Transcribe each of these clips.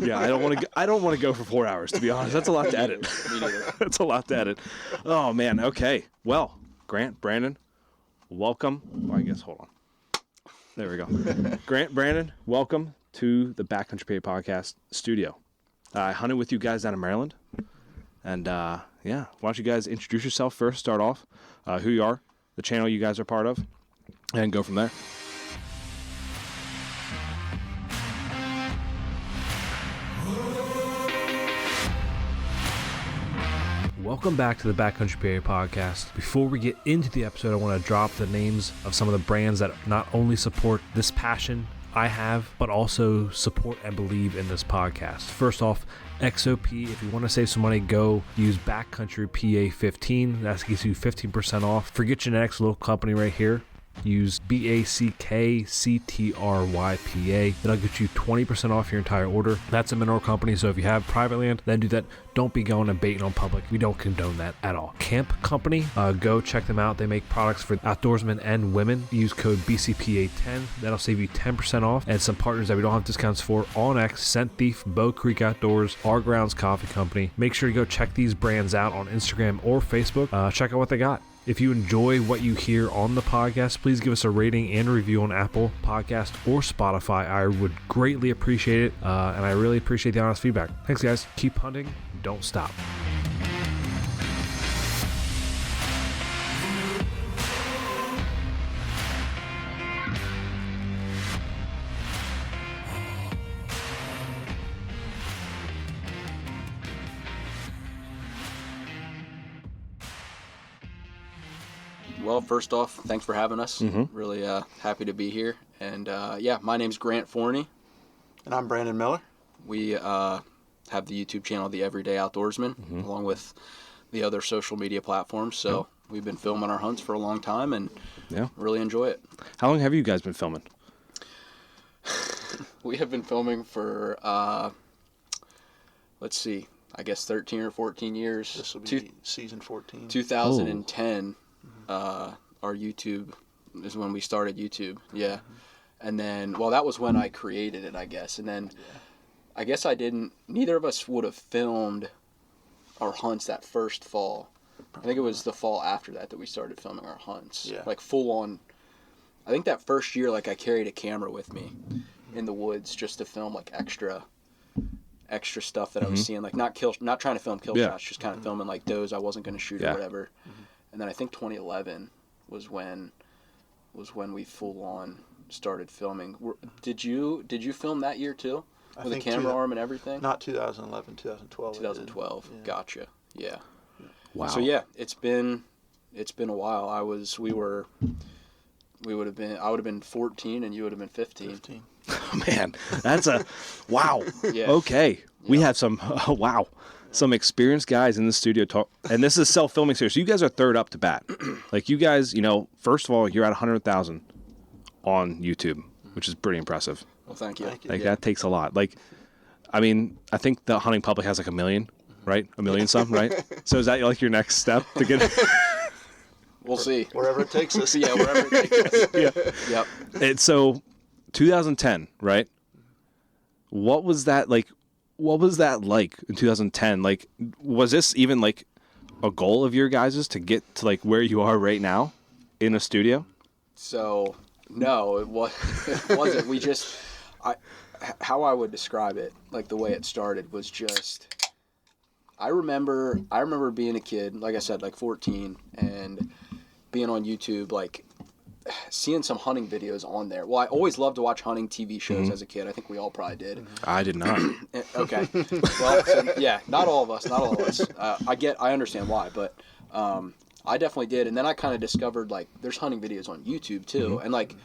Yeah, I don't want to go for 4 hours, to be honest. That's a lot to edit. Me neither. That's a lot to edit. Oh man. Okay. Well, Grant, Brandon, welcome. Well, I guess hold on. There we go. Grant, Brandon, welcome to the Backcountry PA Podcast studio. I hunted with you guys down in Maryland, and why don't you guys introduce yourself first? Start off, who you are, the channel you guys are part of, and go from there. Welcome back to the Backcountry PA Podcast. Before we get into the episode, I want to drop the names of some of the brands that not only support this passion I have, but also support and believe in this podcast. First off, XOP. If you want to save some money, go use Backcountry PA 15. That gets you 15% off. Forget Genetics, local company right here. Use BACKCTRYPA. That'll get you 20% off your entire order. That's a mineral company, so if you have private land, then do that. Don't be going and baiting on public. We don't condone that at all. Camp Company, go check them out. They make products for outdoorsmen and women. Use code BCPA10. That'll save you 10% off. And some partners that we don't have discounts for: OnX, Scent Thief, Bow Creek Outdoors, Our Grounds Coffee Company. Make sure you go check these brands out on Instagram or Facebook. Check out what they got. If you enjoy what you hear on the podcast, please give us a rating and review on Apple Podcast or Spotify. I would greatly appreciate it, and I really appreciate the honest feedback. Thanks, guys. Keep hunting. Don't stop. Well, first off, thanks for having us. Really happy to be here. And my name's Grant Forney. And I'm Brandon Miller. We have the YouTube channel, The Everyday Outdoorsmen, along with the other social media platforms. So we've been filming our hunts for a long time and really enjoy it. How long have you guys been filming? We have been filming for, let's see, I guess 13 or 14 years. This will be season 14. 2010. Our YouTube is when we started YouTube. Yeah. And then, well, that was when I created it, I guess. And then I guess neither of us would have filmed our hunts that first fall. I think it was the fall after that we started filming our hunts. Yeah. Like full on. I think that first year, like I carried a camera with me in the woods just to film like extra stuff that I was seeing. Like not trying to film kill shots, just kind of filming like does I wasn't going to shoot or whatever. And then I think 2011 was when we full on started filming. Did you film that year too? With a camera arm and everything? Not 2011, 2012. 2012. Yeah. Gotcha. Yeah. Wow. So yeah, it's been a while. I would have been 14 and you would have been 15. Oh, man, that's a wow. Yeah. Okay. We have some some experienced guys in the studio talk, and this is self-filming series. So you guys are third up to bat. Like you guys, first of all, you're at 100,000 on YouTube, which is pretty impressive. Well, thank you. Like that takes a lot. Like, I mean, I think the hunting public has like 1 million, right? 1 million something, right? So is that like your next step to get? We'll see. Wherever it takes us. Yeah, wherever it takes us. Yeah. Yep. And so 2010, right? What was that like? What was that like in 2010? Like, was this even like a goal of your guys's to get to like where you are right now in a studio? So no, it wasn't. How I would describe it, like the way it started was just, I remember being a kid, like I said, like 14, and being on YouTube, like seeing some hunting videos on there. Well, I always loved to watch hunting TV shows as a kid. I think we all probably did. I did not. Okay. Well, so, yeah, not all of us. I understand why, but I definitely did. And then I kind of discovered like there's hunting videos on YouTube too. And like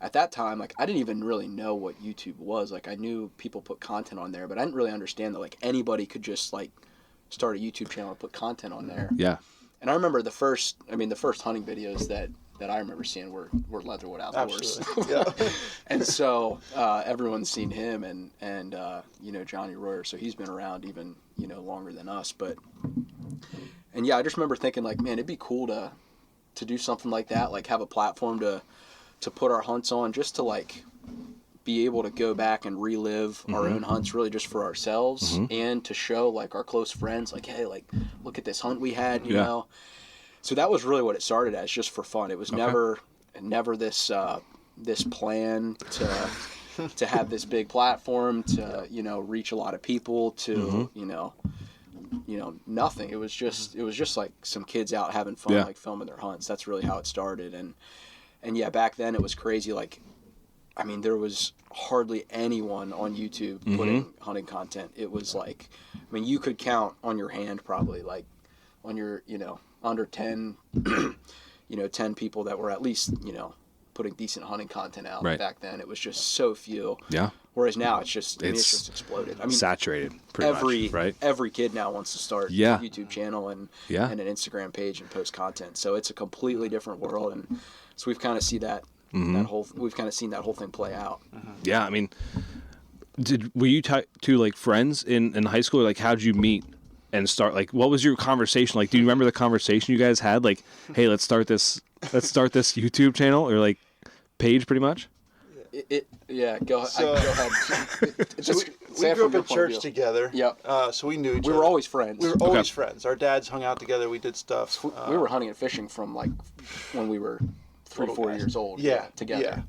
at that time, like I didn't even really know what YouTube was. Like I knew people put content on there, but I didn't really understand that like anybody could just like start a YouTube channel and put content on there. Yeah. And I remember the first hunting videos that I remember seeing were Leatherwood Outdoors. Yeah. And so everyone's seen him and Johnny Royer, so he's been around even longer than us. And yeah, I just remember thinking like, man, it'd be cool to do something like that, like have a platform to put our hunts on, just to like be able to go back and relive our own hunts really just for ourselves and to show like our close friends like, hey, like look at this hunt we had, you know. So that was really what it started as, just for fun. It was never this this plan to have this big platform to, you know, reach a lot of people to, you know, nothing. It was just like some kids out having fun, like filming their hunts. That's really how it started. And yeah, back then it was crazy. Like, I mean, there was hardly anyone on YouTube putting hunting content. It was like, I mean, you could count on your hand probably, like on your, you know, under 10, you know, 10 people that were at least, you know, putting decent hunting content out. Back then. It was just so few. Yeah. Whereas now it's just, it's just exploded. I mean, saturated pretty much, right? Every kid now wants to start a YouTube channel and an Instagram page and post content. So it's a completely different world. And so we've kind of seen that, we've kind of seen that whole thing play out. Yeah. I mean, were you two like friends in high school? Or, like, how'd you meet and start? Like, what was your conversation? Like, do you remember the conversation you guys had? Like, hey, let's start this YouTube channel or like page pretty much? Go ahead. We grew up in church together. Yep. So we knew each other. We were always friends. We were always friends. Our dads hung out together. We did stuff. We were hunting and fishing from like when we were 3-4 years old. Together. Yeah.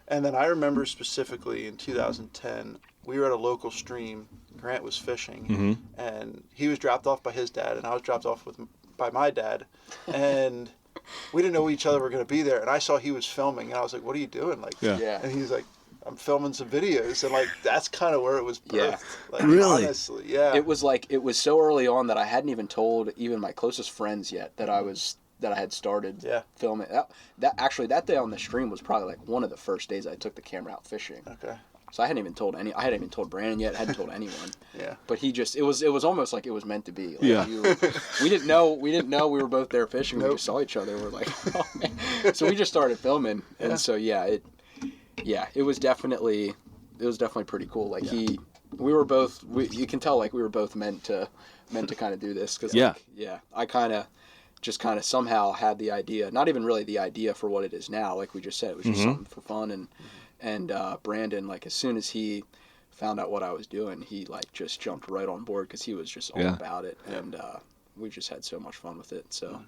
And then I remember specifically in 2010, we were at a local stream. Grant was fishing, and he was dropped off by his dad, and I was dropped off by my dad, and we didn't know each other were going to be there. And I saw he was filming, and I was like, "What are you doing?" Like, and he's like, "I'm filming some videos," and like that's kind of where it was birthed. Like, really? Honestly, It was like it was so early on that I hadn't even told even my closest friends yet that I had started filming. That day on the stream was probably like one of the first days I took the camera out fishing. Okay. So I hadn't even told Brandon yet. I hadn't told anyone. Yeah. But it was almost like it was meant to be. Like we didn't know we were both there fishing. Nope. We just saw each other. We're like, oh man. So we just started filming, and so it was definitely pretty cool. Like you can tell like we were both meant to kind of do this because I kind of somehow had the idea, not even really the idea for what it is now. Like we just said, it was just something for fun. And Brandon, like as soon as he found out what I was doing, he like just jumped right on board because he was just all about it. And we just had so much fun with it. So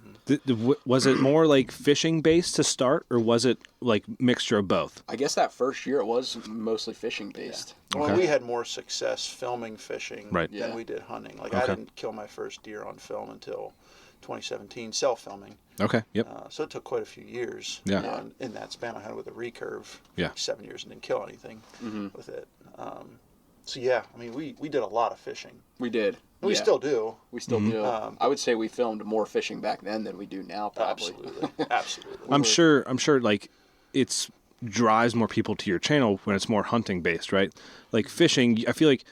was it more like fishing based to start, or was it like mixture of both? I guess that first year it was mostly fishing based. Yeah. Well, we had more success filming fishing than we did hunting. Like I didn't kill my first deer on film until 2017, self-filming. Okay, yep. So it took quite a few years. Yeah. In that span, I had it with a recurve. Yeah. 7 years and didn't kill anything with it. So yeah, I mean, we did a lot of fishing. We did. And we still do. We still do. I would say we filmed more fishing back then than we do now, probably. Absolutely. I'm sure. Like, it's drives more people to your channel when it's more hunting based, right? Like fishing, I feel like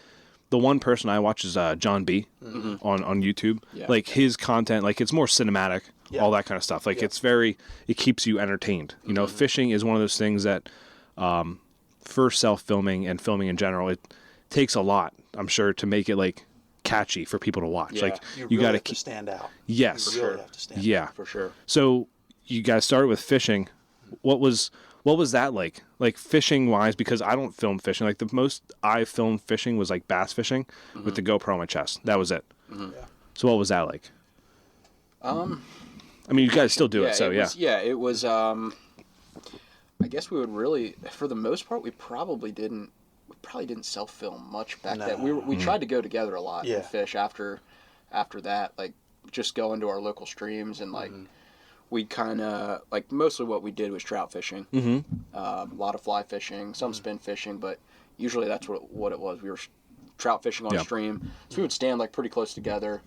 the one person I watch is John B on YouTube. Yeah. Like his content, like it's more cinematic, all that kind of stuff. Like it keeps you entertained. You know, fishing is one of those things that for self-filming and filming in general, it takes a lot, I'm sure, to make it like catchy for people to watch. Like you really got to stand out. Yes. You really have to stand out. For sure. So you guys started with fishing. What was that like? Like fishing wise, because I don't film fishing. Like the most I filmed fishing was like bass fishing with the GoPro on my chest. That was it. Yeah. So what was that like? I mean, you guys still do it, so it was. I guess we would really, for the most part, we probably didn't self-film much back then. We tried to go together a lot and fish after that, like just go into our local streams and like. We kind of, like, mostly what we did was trout fishing, a lot of fly fishing, some spin fishing, but usually that's what it was. We were trout fishing on a stream, so we would stand, like, pretty close together,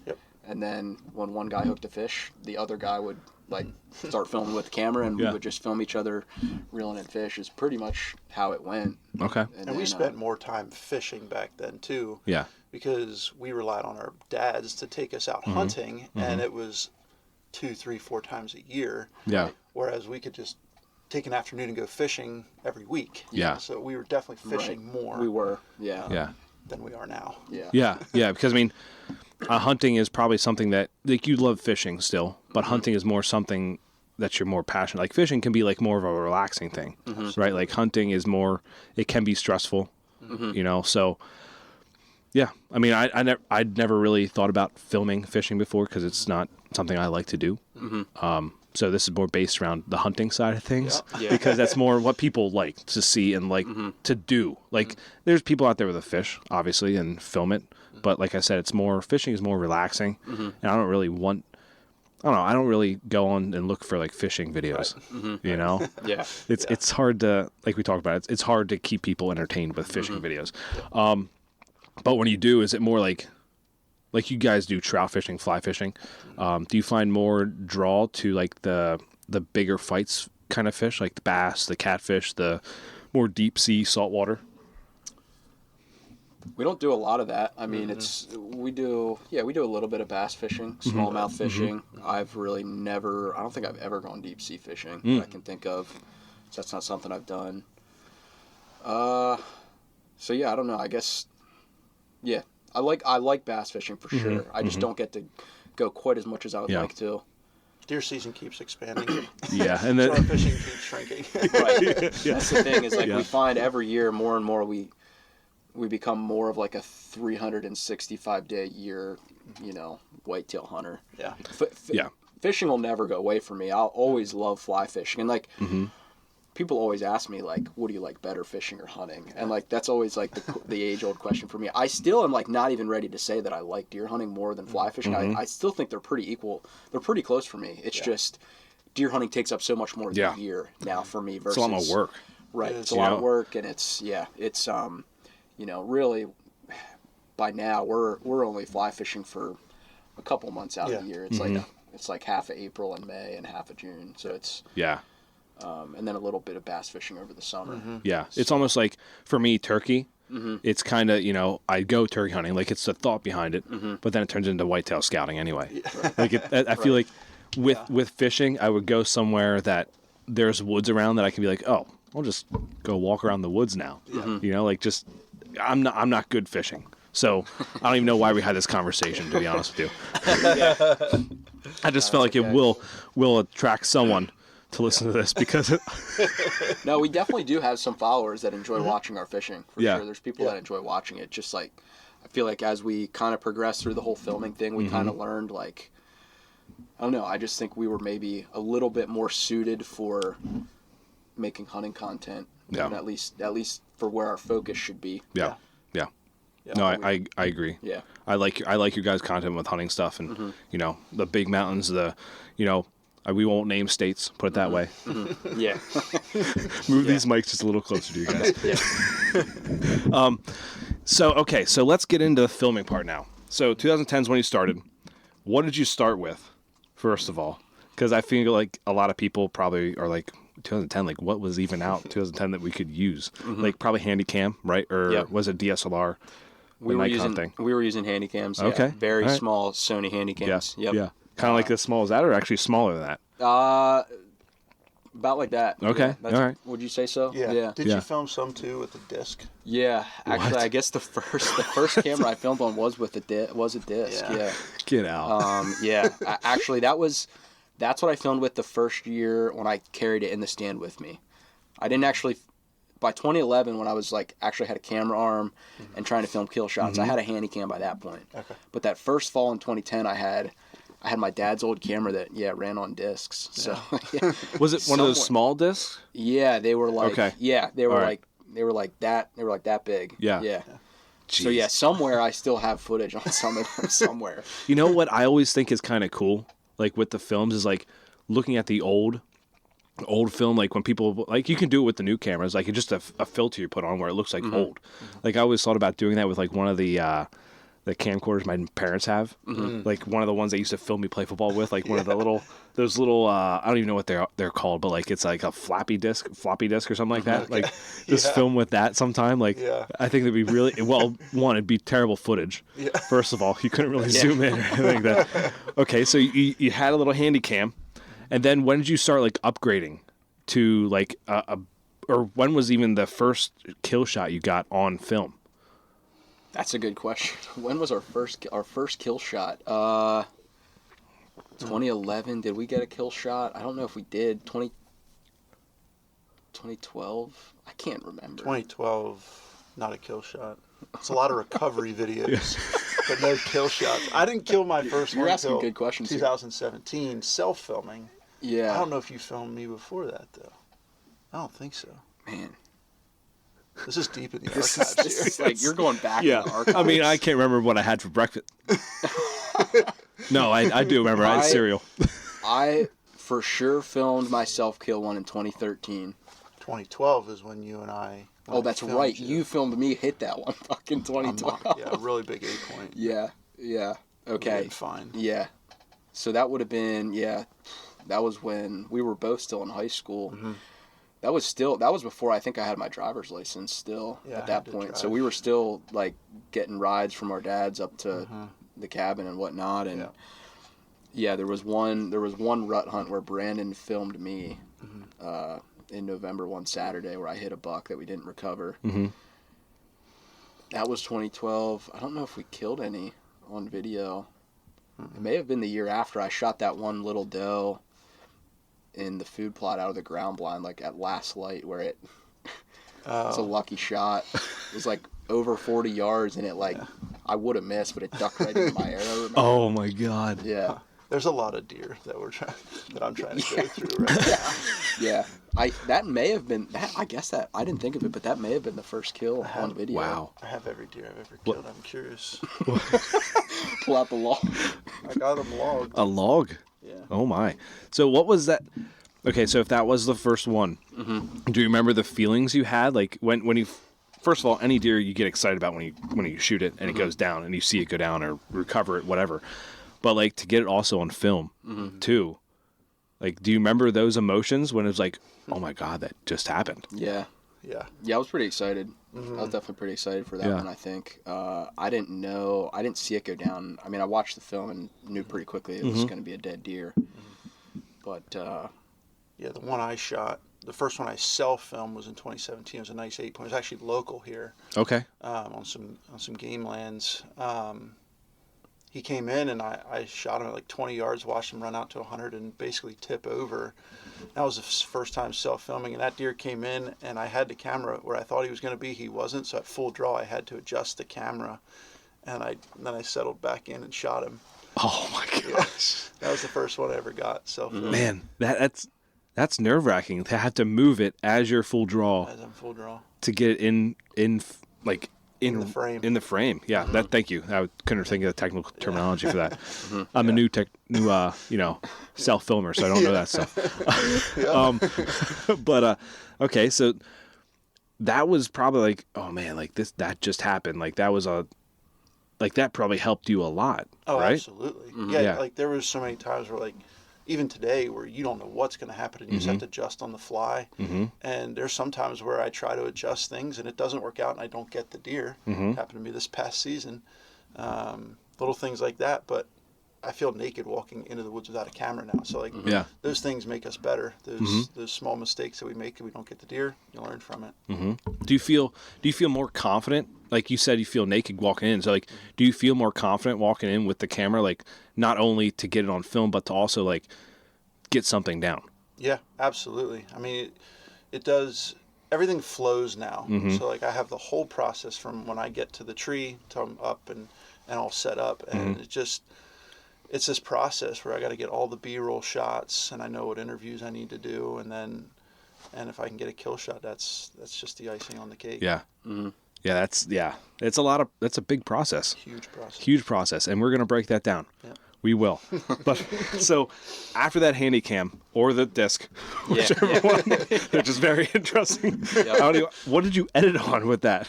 and then when one guy hooked a fish, the other guy would, like, start filming with the camera, and we would just film each other reeling in fish is pretty much how it went. Okay. And then, we spent more time fishing back then, too. Yeah. Because we relied on our dads to take us out hunting, and it was 2, 3, 4 times a year. Yeah. Whereas we could just take an afternoon and go fishing every week. Yeah. So we were definitely fishing more. We were. Yeah. Than we are now. Yeah. Yeah. Because I mean, hunting is probably something that like you love fishing still, but hunting is more something that you're more passionate. Like fishing can be like more of a relaxing thing, right? Like hunting is more, it can be stressful, you know? So yeah, I mean, I'd never really thought about filming fishing before because it's not something I like to do. So this is more based around the hunting side of things because that's more what people like to see and like to do. Like there's people out there with a fish, obviously, and film it. But like I said, it's more, fishing is more relaxing. And I don't really I don't really go on and look for like fishing videos, you know? Yeah. It's hard to, like we talked about, it's hard to keep people entertained with fishing videos. But when you do, is it more like you guys do trout fishing, fly fishing? Do you find more draw to like the bigger fights kind of fish, like the bass, the catfish, the more deep sea saltwater? We don't do a lot of that. I mean, we do a little bit of bass fishing, smallmouth fishing. I've really I don't think I've ever gone deep sea fishing that I can think of. So that's not something I've done. So yeah, I don't know. I guess, yeah, I like bass fishing for sure. I just don't get to go quite as much as I would like to. Deer season keeps expanding. Yeah, and then so our fishing keeps shrinking. Right. That's the thing is like we find every year more and more we become more of like a 365-day year, you know, whitetail hunter. Yeah. Fishing will never go away from me. I'll always love fly fishing. And like, people always ask me like, what do you like better, fishing or hunting? And like, that's always like the age old question for me. I still am like not even ready to say that I like deer hunting more than fly fishing. I still think they're pretty equal. They're pretty close for me. It's just deer hunting takes up so much more of the year now for me versus. It's a lot more work. Right. It's a lot of work, and it's you know, really, by now we're only fly fishing for a couple months out of the year. It's like half of April and May and half of June. So it's and then a little bit of bass fishing over the summer. Yeah, it's almost like for me turkey. It's kind of, you know, I go turkey hunting, like it's the thought behind it, but then it turns into whitetail scouting anyway. Like I feel like with fishing, I would go somewhere that there's woods around that I can be like, oh, I'll just go walk around the woods now. You know, like just. I'm not good fishing, so I don't even know why we had this conversation, to be honest with you. I just felt like it will attract someone to listen to this because no, we definitely do have some followers that enjoy watching our fishing for sure. There's people that enjoy watching it. Just like I feel like as we kind of progressed through the whole filming thing, we kind of learned like I don't know. I just think we were maybe a little bit more suited for making hunting content. And at least for where our focus should be. Yeah. No, I agree. Yeah. I like your guys' content with hunting stuff and you know, the big mountains, you know, we won't name states, put it that way. Yeah. Move these mics just a little closer to you guys. So let's get into the filming part now. So 2010 is when you started. What did you start with, first of all? Because I feel like a lot of people probably are like, 2010, like what was even out 2010 that we could use? Like probably Handycam, right? Or was it DSLR? We were using Handycams. Okay. Very small Sony Handycams. Yeah. Kind of like as small as that, or actually smaller than that? About like that. Okay. All right. Would you say so? Yeah. Did you film some too with the disc? Yeah. Actually, I guess the first camera I filmed on was with a disc. Yeah. Get out. Actually, that's what I filmed with the first year when I carried it in the stand with me. I didn't actually, by 2011 when I was like actually had a camera arm and trying to film kill shots, I had a Handycam by that point. Okay. But that first fall in 2010 I had my dad's old camera that ran on discs. So was it one of those small discs? Yeah, they were like they were like that big. Yeah. Jeez. So somewhere I still have footage on some of them somewhere. You know what I always think is kind of cool? Like with the films is like looking at the old film, like when people, like you can do it with the new cameras, like it's just a filter you put on where it looks like old. Like I always thought about doing that with like one of the camcorders my parents have, like one of the ones they used to film me play football with, like one of the those little I don't even know what they're called, but like it's like a floppy disk or something like that. Like just film with that sometime. Like I think it'd be really it'd be terrible footage. First of all, you couldn't really zoom in or anything like that. Okay, so you had a little Handycam, and then when did you start like upgrading to like or when was even the first kill shot you got on film? That's a good question. When was our first kill shot? 2011, did we get a kill shot? I don't know if we did. 2012? I can't remember. 2012, not a kill shot. It's a lot of recovery videos, but no kill shots. I didn't kill my first You're one asking until good questions 2017, self-filming. Yeah. I don't know if you filmed me before that, though. I don't think so. Man. This is deep in the This archives is here. like, you're going back in Yeah. the archives. I mean, I can't remember what I had for breakfast. No, I do remember. I had cereal. I for sure filmed my self-kill one in 2013. 2012 is when you and I... Oh, that's right. You filmed me hit that one fucking 2012. Yeah, a really big 8-point. Yeah. Okay. Fine. Yeah. So that would have been, that was when we were both still in high school. Mm-hmm. That was before I think I had my driver's license still at that point. So we were still like getting rides from our dads up to the cabin and whatnot. And there was one rut hunt where Brandon filmed me in November one Saturday where I hit a buck that we didn't recover. Mm-hmm. That was 2012. I don't know if we killed any on video. It may have been the year after. I shot that one little doe in the food plot out of the ground blind, like at last light, where it's a lucky shot. It was like over 40 yards, and it I would have missed, but it ducked right into my arrow. Remember? Oh my God. Yeah. There's a lot of deer that I'm trying to go through right now. Yeah. That may have been that. I guess that I didn't think of it, but that may have been the first kill on video. Wow. I have every deer I've ever killed. I'm curious. Pull out the log. I got them logged. A log? Yeah. Oh my. So what was that? Okay, so if that was the first one, do you remember the feelings you had? Like when you, first of all, any deer you get excited about when you shoot it and it goes down and you see it go down or recover it, whatever. But like to get it also on film too. Like, do you remember those emotions when it was like, oh my God, that just happened? Yeah. Yeah. Yeah, I was pretty excited. I was definitely pretty excited for that one, I think. I didn't see it go down. I mean, I watched the film and knew pretty quickly it was going to be a dead deer. But, yeah, the one I shot, the first one I self-filmed was in 2017. It was a nice 8-point. It was actually local here. Okay. On some game lands. He came in and I shot him at like 20 yards, watched him run out to 100 and basically tip over. That was the first time self-filming, and that deer came in and I had the camera where I thought he was going to be. He wasn't, so at full draw I had to adjust the camera, and then I settled back in and shot him. Oh my gosh. That was the first one I ever got self-filmed. Man, that's nerve-wracking to have to move it as you're full draw As I'm full draw. to get it in the frame. In the frame, yeah. That. Thank you. I couldn't think of the technical terminology for that. I'm a new self filmer, so I don't know that stuff. But okay, so that was probably like, oh man, like that just happened. Like that was that probably helped you a lot. Oh, right? absolutely. Yeah, like there was so many times where like, even today where you don't know what's going to happen and you just have to adjust on the fly. And there's some times where I try to adjust things and it doesn't work out and I don't get the deer. Happened to me this past season. Little things like that, but I feel naked walking into the woods without a camera now. So like those things make us better. Those small mistakes that we make and we don't get the deer, you learn from it. Do you feel more confident? Like you said, you feel naked walking in. So like, do you feel more confident walking in with the camera, like not only to get it on film, but to also like get something down? Yeah, absolutely. I mean, it does, everything flows now. So like I have the whole process from when I get to the tree till I'm up and all set up. And it's this process where I got to get all the B-roll shots and I know what interviews I need to do. And if I can get a kill shot, that's just the icing on the cake. Yeah. Yeah, it's a big process. Huge process. And we're going to break that down. Yeah. We will. But so after that handy cam or the disc, whichever one, which is very interesting. What did you edit on with that?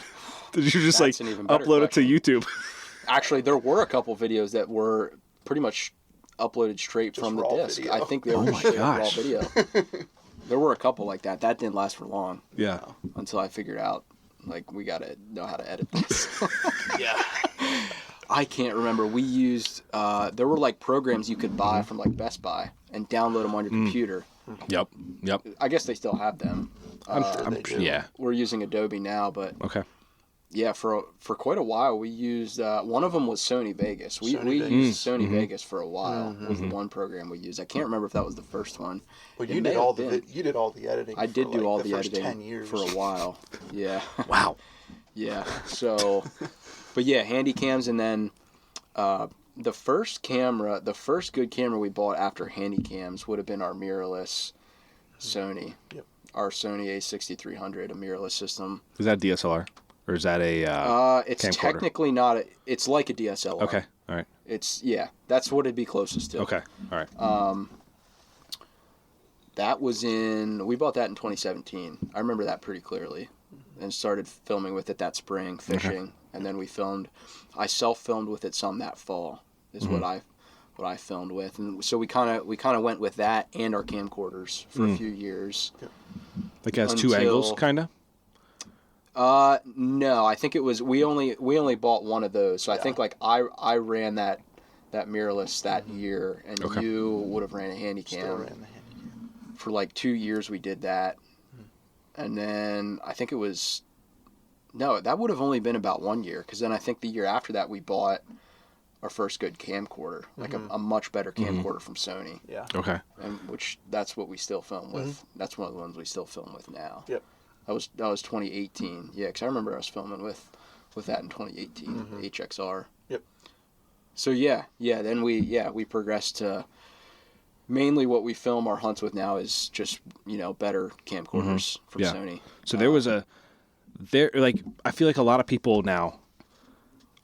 Did you just That's an even better upload question. it to YouTube? Actually, there were a couple videos that were pretty much uploaded straight Just from the raw disc. video. I think they were straight raw video. There were a couple like that. That didn't last for long. Yeah. Until I figured out, like, we got to know how to edit this. Yeah. I can't remember. We used, there were like programs you could buy from like Best Buy and download them on your computer. Yep. I guess they still have them. I'm sure they do. Yeah. We're using Adobe now, but Okay. yeah, for quite a while we used one of them was Sony Vegas. We Vegas. used Sony Vegas for a while. Was the one program we used. I can't remember if that was the first one. Well, you did all the editing. I did do all the first editing 10 years. for a while. Yeah. Wow. Yeah. So, but yeah, handy cams, and then the first good camera we bought after handy cams would have been our mirrorless Sony. Yep. Our Sony A6300, a mirrorless system. Is that DSLR? Or is that a it's camcorder? Technically not. It's like a DSLR. Okay. All right. That's what it'd be closest to. Okay. All right. That was we bought that in 2017. I remember that pretty clearly, and started filming with it that spring, fishing, and then I self-filmed with it some that fall. Is what I filmed with, and so we kind of went with that and our camcorders for a few years. Like it has two angles, kind of. No, I think it was we only bought one of those. So I think like I ran that mirrorless that year, and you would have ran a handy cam. For like 2 years we did that, and then I think it was that would have only been about 1 year, because then I think the year after that we bought our first good camcorder, like a much better camcorder from Sony. Yeah. Okay. And that's what we still film with. That's one of the ones we still film with now. Yep. That was 2018. Yeah, because I remember us filming with that in 2018, HXR. Yep. So then we progressed to mainly what we film our hunts with now is just better camcorders from Sony. So there was I feel like a lot of people now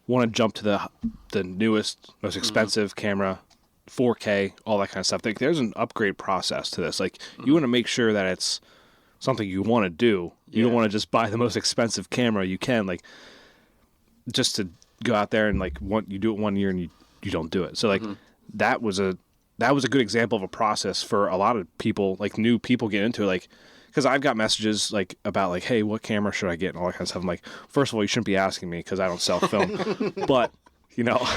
want to jump to the newest, most expensive camera, 4K, all that kind of stuff. Like, there's an upgrade process to this. Like, you want to make sure that it's something you want to do. You don't want to just buy the most expensive camera you can, like, just to go out there and you do it 1 year and you don't do it. So like that was a good example of a process for a lot of people, like new people get into it, like, because I've got messages like about like, hey, what camera should I get and all that kind of stuff. I'm like, first of all, you shouldn't be asking me because I don't self film, but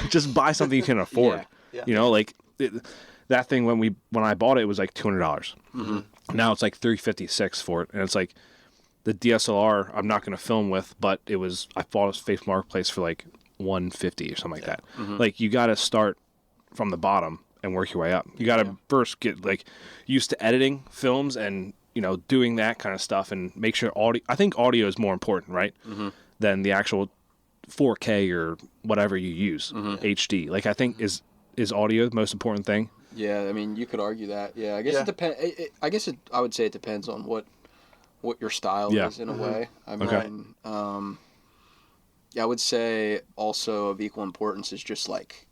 just buy something you can afford. Yeah. That thing when I bought it was like $200. Now it's like $356 for it, and it's like the DSLR I'm not going to film with, but I bought a Face Marketplace for like $150 or something like that. Like, you got to start from the bottom and work your way up. You got to first get like used to editing films and doing that kind of stuff, and make sure I think audio is more important, right? Than the actual 4K or whatever you use, HD. Like, I think is audio the most important thing. Yeah, I mean, you could argue that. Yeah, I guess it depends. I would say it depends on what your style is in a way. I mean, I would say also of equal importance is just like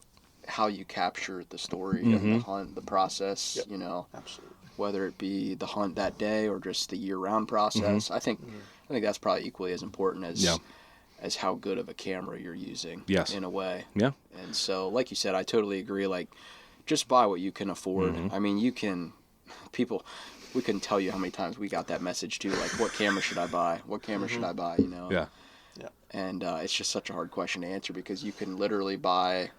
how you capture the story and the hunt, the process. Absolutely. Whether it be the hunt that day or just the year-round process. I think that's probably equally as important as how good of a camera you're using. Yes. In a way. Yeah. And so, like you said, I totally agree. Like, just buy what you can afford. I mean, we couldn't tell you how many times we got that message too, like, what camera should I buy? What camera should I buy? Yeah. Yeah. And it's just such a hard question to answer, because you can literally buy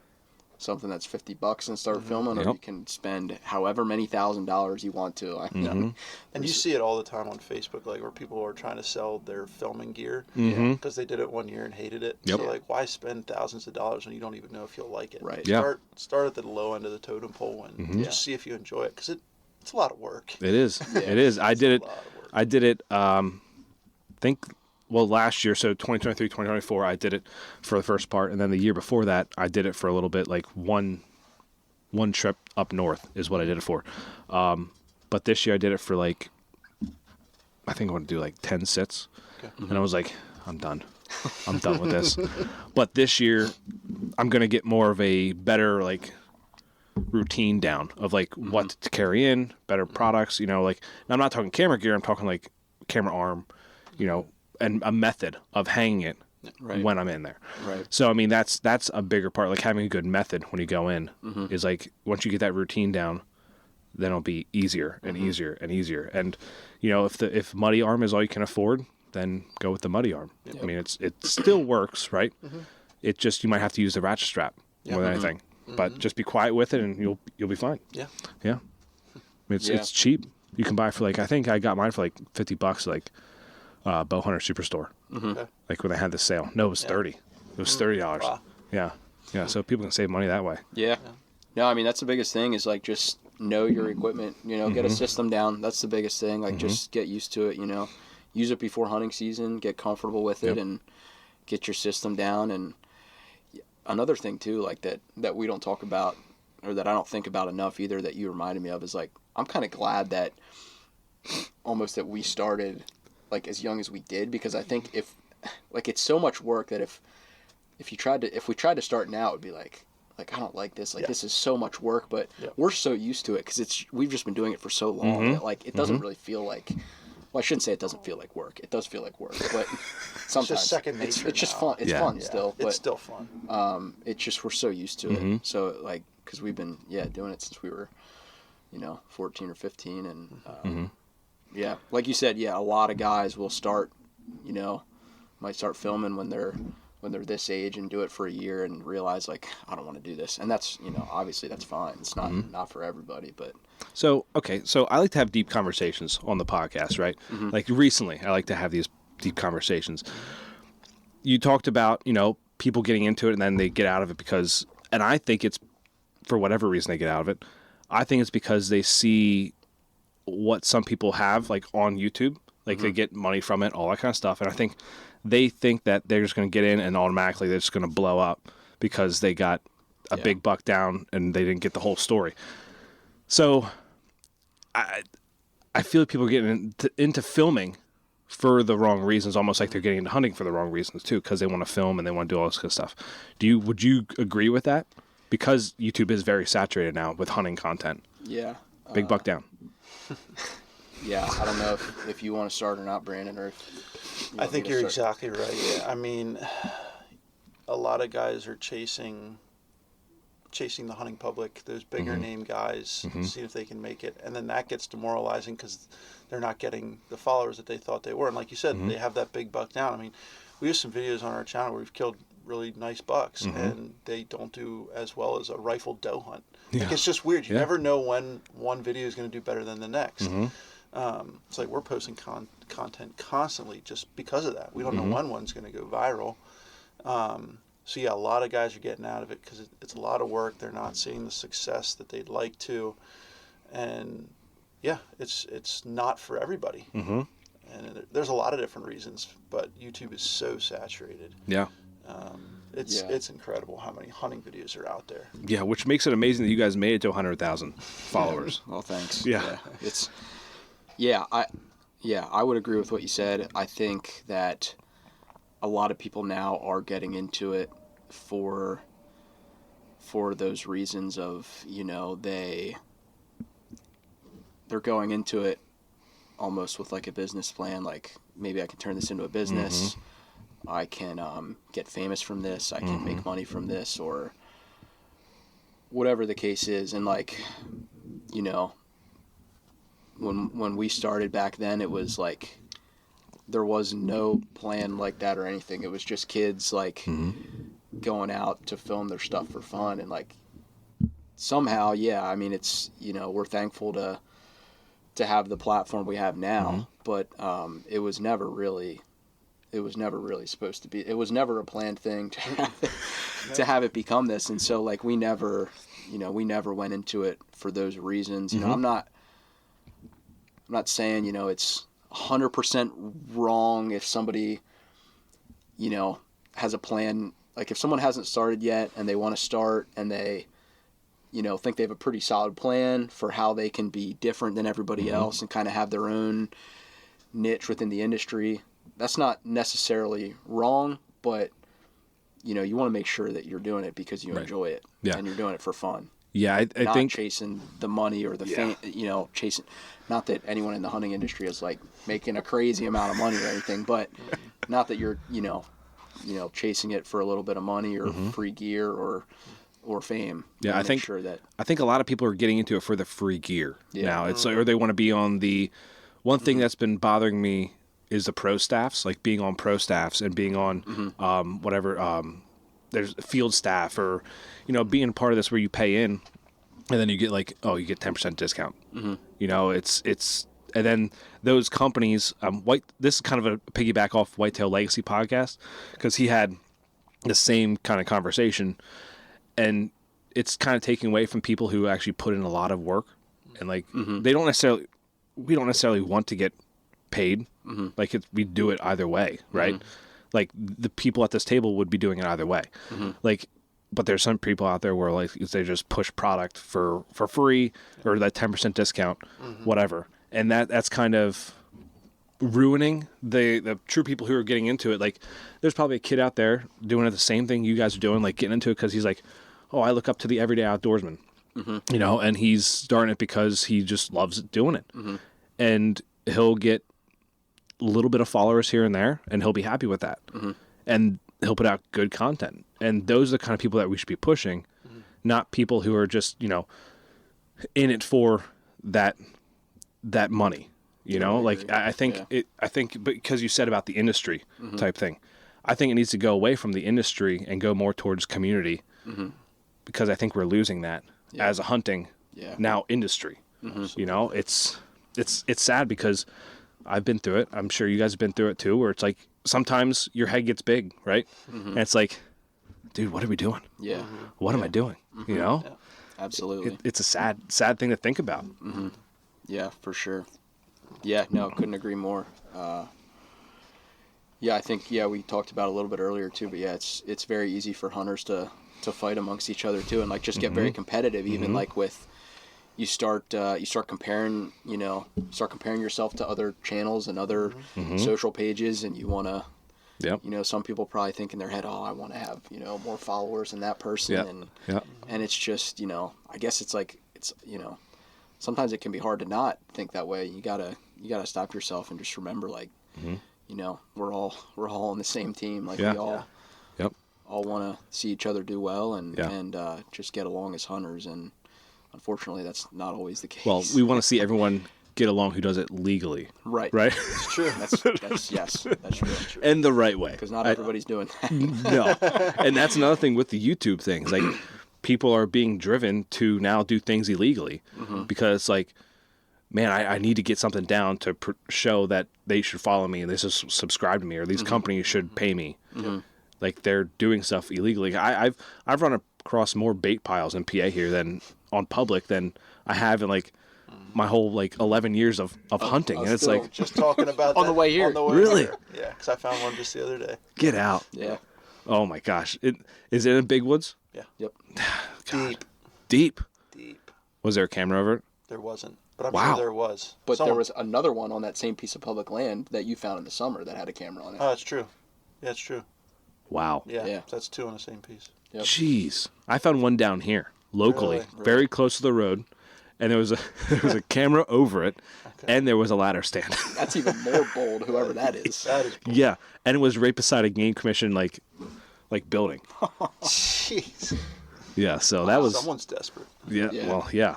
something that's $50 and start filming, or you can spend however many $1,000s you want to. And you see it all the time on Facebook, like, where people are trying to sell their filming gear because they did it 1 year and hated it. Yep. So, like, why spend thousands of dollars when you don't even know if you'll like it? Right. Yeah. Start at the low end of the totem pole and just see if you enjoy it, because it's a lot of work. It is. It is. I did it. Last year, so 2023, 2024, I did it for the first part, and then the year before that, I did it for a little bit, like one trip up north is what I did it for. But this year I did it for like, I think I want to do like 10 sits, and I was like, I'm done. I'm done with this. But this year, I'm going to get more of a better like routine down of like what to carry in, better products, like, I'm not talking camera gear, I'm talking like camera arm, and a method of hanging it when I'm in there. Right. So, I mean, that's a bigger part, like having a good method when you go in is like, once you get that routine down, then it'll be easier and easier and easier. And, if muddy arm is all you can afford, then go with the muddy arm. Yep. I mean, it still works, right? It just, you might have to use the ratchet strap more than anything, but just be quiet with it and you'll be fine. Yeah. Yeah. It's cheap. You can buy for like, I think I got mine for like $50, like Bow Hunter Superstore. Okay. Like when they had the sale. No, it was 30. It was $30. Wow. Yeah. Yeah. So people can save money that way. Yeah. No, I mean, that's the biggest thing is like just know your equipment, you know, get a system down. That's the biggest thing. Like just get used to it, you know, use it before hunting season, get comfortable with it and get your system down. And another thing too, like that we don't talk about or that I don't think about enough either that you reminded me of is like, I'm kind of glad that almost that we started like as young as we did, because I think if like, it's so much work that if we tried to start now, it would be like I don't like this. Like this is so much work, but we're so used to it because we've just been doing it for so long that like it doesn't really feel like. Well, I shouldn't say it doesn't feel like work. It does feel like work, but sometimes just second nature. It's just fun. It's fun still. But, it's still fun. It's just we're so used to it. So like because we've been doing it since we were, 14 or 15, and like you said, a lot of guys will start, might start filming when they're this age and do it for a year and realize like I don't want to do this, and that's obviously that's fine. It's not for everybody, but so I like to have deep conversations on the podcast, right? Like recently I like to have these deep conversations. You talked about people getting into it and then they get out of it because, and I think it's for whatever reason they get out of it. I think it's because they see what some people have like on YouTube, like they get money from it, all that kind of stuff, and I think they think that they're just going to get in and automatically they're just going to blow up because they got a big buck down and they didn't get the whole story. So I feel like people are getting into filming for the wrong reasons, almost like they're getting into hunting for the wrong reasons too, because they want to film and they want to do all this kind of stuff. Would you agree with that? Because YouTube is very saturated now with hunting content. Yeah. Big buck down. Yeah, I don't know if you want to start or not, Brandon, or I think you're exactly right. I mean, a lot of guys are chasing the hunting public, those bigger name guys, see if they can make it, and then that gets demoralizing because they're not getting the followers that they thought they were. And like you said, they have that big buck down. I mean, we have some videos on our channel where we've killed really nice bucks, and they don't do as well as a rifle doe hunt. Like, it's just weird. You never know when one video is going to do better than the next. It's like we're posting content constantly just because of that. We don't know when one's going to go viral. So a lot of guys are getting out of it because it's a lot of work. They're not seeing the success that they'd like to, and it's not for everybody. And there's a lot of different reasons, but YouTube is so saturated. It's incredible how many hunting videos are out there. Yeah, which makes it amazing that you guys made it to 100,000 followers. Well, thanks. I would agree with what you said. I think that a lot of people now are getting into it for those reasons of, they're going into it almost with like a business plan, like maybe I can turn this into a business. I can get famous from this. I can make money from this, or whatever the case is. And like, when we started back then, it was like there was no plan like that or anything. It was just kids like going out to film their stuff for fun, and like somehow, I mean, it's we're thankful to have the platform we have now, but it was never really supposed to be. It was never a planned thing to have it become this, and so like we never went into it for those reasons. I'm not saying it's 100% wrong if somebody has a plan. Like if someone hasn't started yet and they want to start and they think they have a pretty solid plan for how they can be different than everybody else and kind of have their own niche within the industry, that's not necessarily wrong, but you want to make sure that you're doing it because you enjoy it and you're doing it for fun. I think chasing the money or the fame, chasing. Not that anyone in the hunting industry is like making a crazy amount of money or anything, but not that you're chasing it for a little bit of money or free gear or fame. I think a lot of people are getting into it for the free gear now. It's like, or they want to be on the one thing that's been bothering me is the pro staffs, like being on pro staffs and being on there's field staff, or being part of this where you pay in and then you get like you get 10% discount. It's And then those companies, this is kind of a piggyback off Whitetail Legacy podcast, because he had the same kind of conversation, and it's kind of taking away from people who actually put in a lot of work, and like we don't necessarily want to get paid. Like we do it either way, right? Like the people at this table would be doing it either way. Like, but there's some people out there where like they just push product for free or that 10% discount, whatever. And that's kind of ruining the true people who are getting into it. Like there's probably a kid out there doing the same thing you guys are doing, like getting into it because he's like, oh, I look up to the Everyday Outdoorsmen, you know, and he's starting it because he just loves doing it. And he'll get a little bit of followers here and there, and he'll be happy with that. And he'll put out good content. And those are the kind of people that we should be pushing, not people who are just, you know, in it for that money. You know, like I think because you said about the industry type thing, I think it needs to go away from the industry and go more towards community, because I think we're losing that as a hunting now industry. You know, it's sad because I've been through it. I'm sure you guys have been through it too, where it's like sometimes your head gets big, right? And it's like, dude, what are we doing? What am I doing? You know? Absolutely. It's a sad thing to think about. Yeah, for sure. Yeah, no, couldn't agree more. Yeah, I think we talked about it a little bit earlier too, but yeah, it's very easy for hunters to fight amongst each other too, and like just get very competitive. Even like with you start comparing, you know, comparing yourself to other channels and other social pages, and you want to. You know, some people probably think in their head, oh, I want to have, you know, more followers than that person, and it's just, you know, I guess it's like you know, sometimes it can be hard to not think that way. You gotta stop yourself and just remember, like, you know, we're all on the same team. Like we all want to see each other do well and just get along as hunters. And unfortunately, that's not always the case. Well, we want to see everyone get along who does it legally. Right. It's true. That's true. That's true. And the right way. Because not everybody's doing that. No. And that's another thing with the YouTube things. Like, people are being driven to now do things illegally because, like, man, I need to get something down to show that they should follow me and they should subscribe to me, or these companies should pay me. Like, they're doing stuff illegally. I've run across more bait piles in PA here than on public than I have in, like, my whole, like, 11 years of hunting. And it's like, just talking about on the way here. Really? Here. Yeah, because I found one just the other day. Get out. Yeah. Oh my gosh. Is it in Big Woods? Yeah. Yep. Deep. Deep. Was there a camera over it? There wasn't, but I'm sure there was. But there was another one on that same piece of public land that you found in the summer that had a camera on it. Oh, that's true. Yeah, it's true. Wow. Yeah. That's two on the same piece. Yep. Jeez. I found one down here locally, Really? very close to the road, and there was a camera over it, and there was a ladder stand. That's even more bold, whoever that is. That is bold. Yeah, and it was right beside a game commission like building. Jeez. Yeah, so that was Someone's desperate. Yeah. Well, yeah.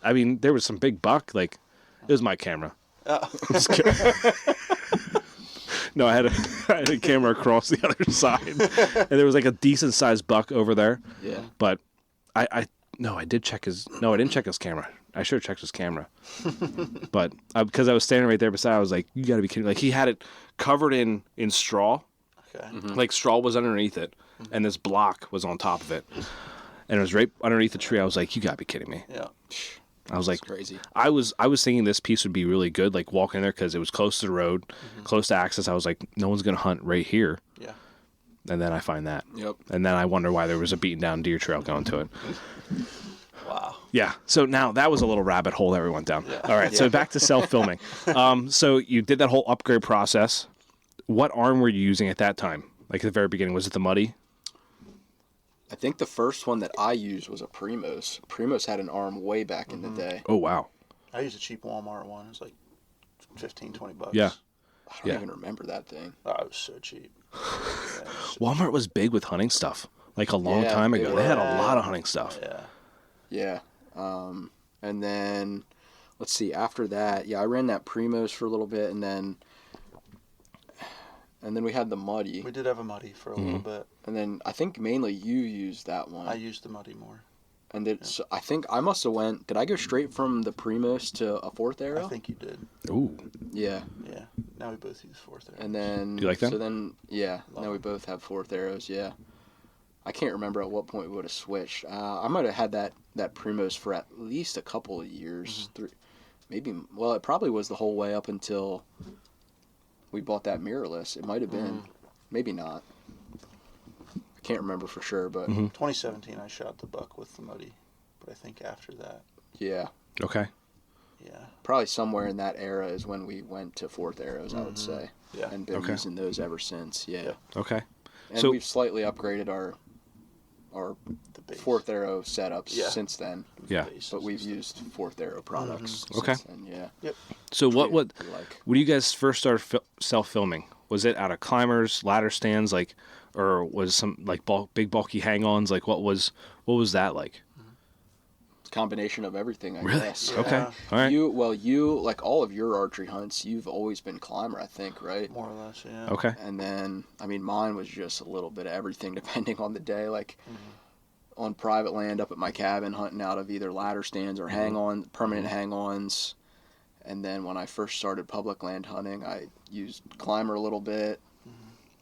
I mean, there was some big buck. Like, it was my camera. Just kidding. No, I had a camera across the other side, and there was like a decent sized buck over there. Yeah. But I did check his. No, I didn't check his camera. I should have checked his camera. But because I was standing right there beside, I was like, "You got to be kidding!" Like, he had it covered in straw. Okay. Like, straw was underneath it, and this block was on top of it, and it was right underneath the tree. I was like, "You got to be kidding me!" Yeah. I was like, crazy. I was thinking this piece would be really good, like walking in there because it was close to the road, close to access. I was like, no one's gonna hunt right here. Yeah. And then I find that. Yep. And then I wonder why there was a beaten down deer trail going to it. Wow. Yeah. So now that was a little rabbit hole that we went down. Yeah. All right. So back to self-filming. So you did that whole upgrade process. What arm were you using at that time? Like at the very beginning, was it the Muddy? I think the first one that I used was a Primos. Primos had an arm way back in the day. Oh, wow. I used a cheap Walmart one. It was like $15-$20. Yeah. I don't even remember that thing. Oh, it was so cheap. Walmart was big with hunting stuff. Like a long time ago. They had a lot of hunting stuff. Yeah. Yeah. And then, let's see, after that, I ran that Primos for a little bit, and then we had the Muddy. We did have a Muddy for a little bit. And then I think mainly you used that one. I used the Muddy more. And I think I must have went. Did I go straight from the Primos to a fourth arrow? I think you did. Ooh. Yeah. Yeah. Now we both use fourth arrows. And then. Do you like them? So then, yeah. Now we both have fourth arrows. Yeah. I can't remember at what point we would have switched. I might have had that Primos for at least a couple of years. Mm-hmm. Maybe. Well, it probably was the whole way up until we bought that mirrorless. It might have been. Maybe not. I can't remember for sure, but 2017 I shot the buck with the Muddy, but I think after that. Yeah. Okay. Yeah. Probably somewhere in that era is when we went to fourth arrows, I would say. Yeah. And been using those ever since. Yeah. Okay. And so we've slightly upgraded our fourth arrow setups since then. Yeah. But we've used fourth arrow products Okay. since then, yeah. Yep. So when you guys first started self-filming, was it out of climbers, ladder stands, like, or was some like big bulky hang-ons? Like what was that like? It's a combination of everything, I Really? guess. Okay. Yeah. All right. You like all of your archery hunts, you've always been climber, I think, right? More or less, yeah. Okay. And then, I mean, mine was just a little bit of everything depending on the day. Like on private land up at my cabin, hunting out of either ladder stands or hang-on, permanent hang-ons. And then when I first started public land hunting, I used climber a little bit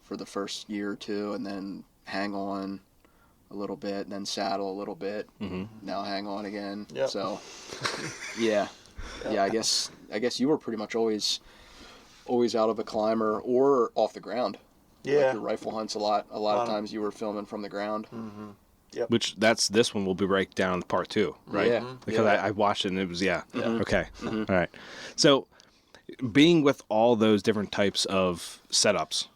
for the first year or two, and then hang on a little bit, and then saddle a little bit. Now hang on again. Yep. So, yeah. I guess you were pretty much always out of a climber or off the ground. Yeah. Like your rifle hunts a lot of times you were filming from the ground. Yep. Which this one will be break down part 2, right? Yeah. Because I watched it and it was okay. All right. So being with all those different types of setups,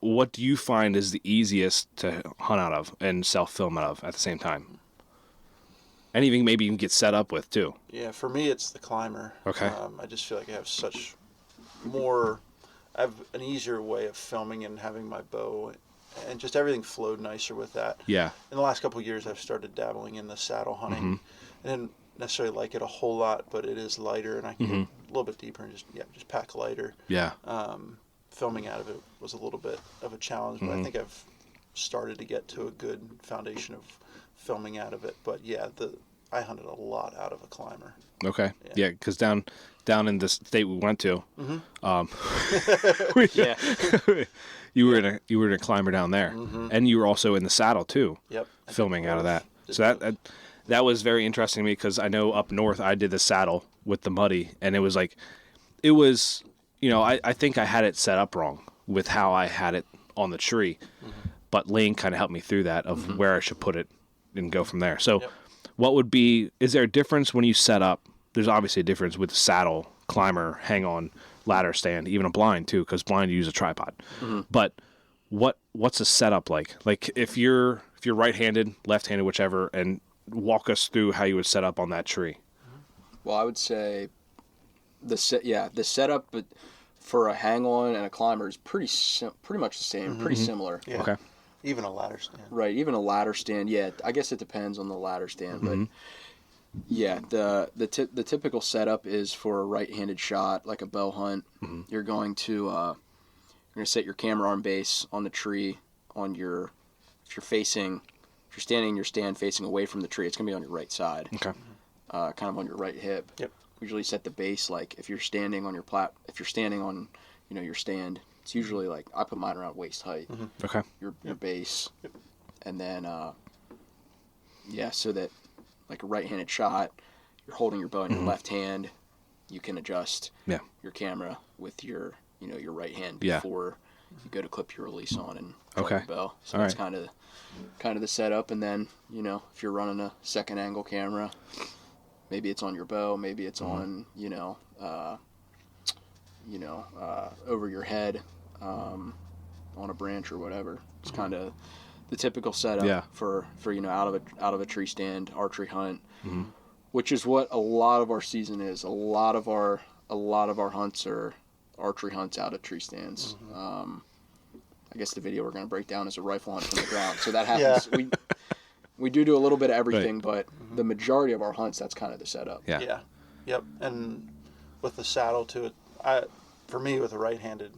what do you find is the easiest to hunt out of and self-film out of at the same time? And even maybe you can get set up with too. Yeah, for me it's the climber. Okay. I just feel like I have an easier way of filming and having my bow, and just everything flowed nicer with that. Yeah. In the last couple of years, I've started dabbling in the saddle hunting. I didn't necessarily like it a whole lot, but it is lighter, and I can get a little bit deeper and just pack lighter. Yeah. Filming out of it was a little bit of a challenge, but I think I've started to get to a good foundation of filming out of it. But yeah, I hunted a lot out of a climber. Okay. Yeah, because down in the state we went to, you were in a climber down there, and you were also in the saddle too. Yep. Filming out of that. So that was very interesting to me because I know up north I did the saddle with the Muddy, and it was I think I had it set up wrong with how I had it on the tree, but Lane kind of helped me through that of where I should put it and go from there. So is there a difference when you set up? There's obviously a difference with saddle, climber, hang on, ladder stand, even a blind too, because blind you use a tripod. But what's a setup like? Like if you're right-handed, left-handed, whichever, and walk us through how you would set up on that tree. Well, I would say the setup, but for a hang-on and a climber is pretty much the same, pretty similar. Yeah. Okay. Even a ladder stand. Right, even a ladder stand. Yeah, I guess it depends on the ladder stand, but yeah, the typical setup is for a right-handed shot, like a bow hunt. You're going to set your camera arm base on the tree if you're standing in your stand facing away from the tree, it's gonna be on your right side. Okay. Kind of on your right hip. Yep. Usually set the base like if you're standing on your your stand, it's usually like I put mine around waist height. Okay. Your base. Yep. And then so that like a right-handed shot, you're holding your bow in your left hand, you can adjust your camera with your right hand before you go to clip your release on and draw your bow. So that's kind of the setup. And then if you're running a second angle camera, maybe it's on your bow, maybe it's on over your head on a branch or whatever. It's kind of the typical setup for out of a tree stand archery hunt, which is what a lot of our season is. A lot of our hunts are archery hunts out of tree stands. I guess the video we're going to break down is a rifle hunt from the ground. So that happens. We do a little bit of everything, but the majority of our hunts, that's kind of the setup. Yeah. Yep. And with the saddle too, for me with a right-handed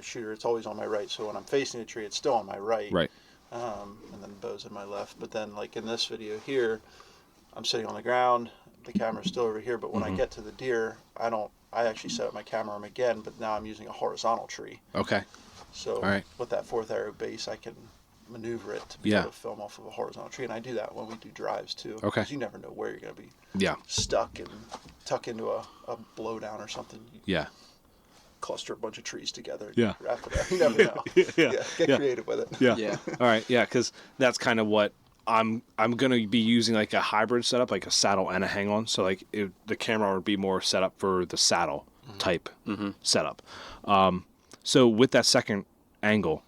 shooter, it's always on my right. So when I'm facing a tree, it's still on my right. Right. And then the bow's in my left. But then like in this video here, I'm sitting on the ground, the camera's still over here, but when I get to the deer, I actually set up my camera arm again, but now I'm using a horizontal tree. Okay. So with that 4th arrow base, I can maneuver it to be able to film off of a horizontal tree, and I do that when we do drives too. Okay. Because you never know where you're going to be stuck and tuck into a blowdown or something. You cluster a bunch of trees together. Wrap it up. You never know. Get creative with it. Yeah. All right. Yeah, because that's kind of what I'm gonna be using, like a hybrid setup, like a saddle and a hang on. So like the camera would be more set up for the saddle type setup. So with that second angle,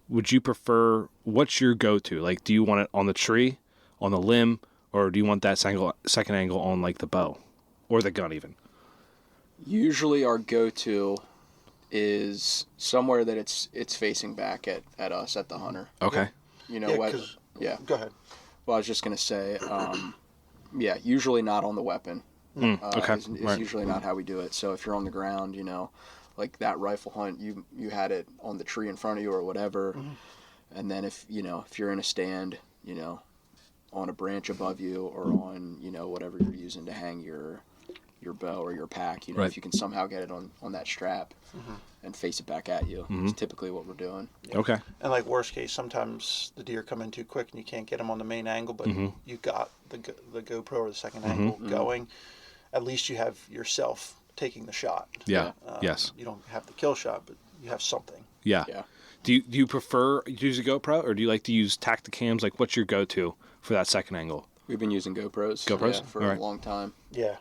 would you prefer, what's your go-to? Like, do you want it on the tree, on the limb, or do you want that second angle on like the bow or the gun even? Usually our go-to is somewhere that it's facing back at us, at the hunter. Okay. You know what? Yeah. Go ahead. Well, I was just gonna say, usually not on the weapon. Okay. Is usually not how we do it. So if you're on the ground, you know, like that rifle hunt, you had it on the tree in front of you or whatever, and then if you're in a stand, you know, on a branch above you or on, you know, whatever you're using to hang your bow or your pack, you know, if you can somehow get it on that strap and face it back at you, is typically what we're doing. Okay. And like worst case, sometimes the deer come in too quick and you can't get them on the main angle, but you got the GoPro or the second angle going. At least you have yourself taking the shot. Yeah. Yes. You don't have the kill shot, but you have something. Yeah. Do you prefer to use a GoPro, or do you like to use Tacticams? Like, what's your go-to for that second angle? We've been using GoPros. For a long time. Yeah.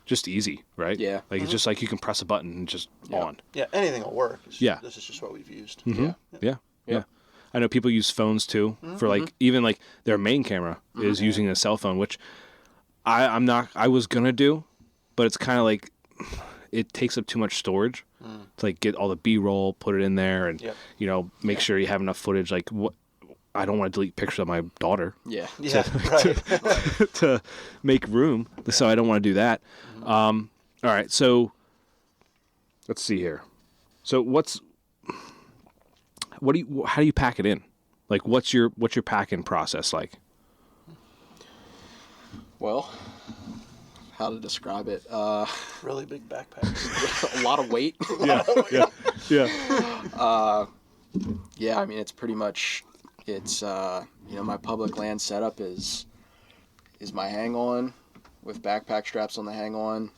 Just easy, right? Yeah. Like it's just like you can press a button and just on. Yeah, anything will work. This is just what we've used. Yeah. I know people use phones too for like even like their main camera is using a cell phone, which I was gonna do, but it's kind of like it takes up too much storage to like get all the B-roll, put it in there, and you know make sure you have enough footage. Like what. I don't want to delete pictures of my daughter. To make room, so I don't want to do that. All right, so let's see here. So how do you pack it in? Like, what's your packing process like? Well, how to describe it? Really big backpack. A lot of weight. Yeah. I mean, it's pretty much. It's my public land setup is my hang on with backpack straps on the hang on,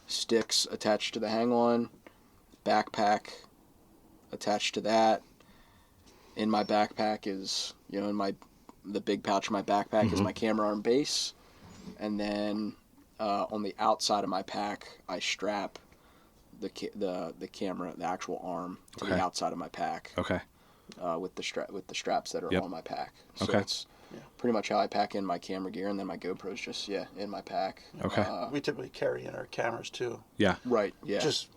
sticks attached to the hang on, backpack attached to that. In my backpack is the big pouch of my backpack is my camera arm base, and then on the outside of my pack I strap the camera, the actual arm to the outside of my pack. Okay. With the straps that are on my pack. So okay. It's pretty much how I pack in my camera gear, and then my GoPro's just in my pack. Okay. We typically carry in our cameras too. Yeah. Right. Yeah. Just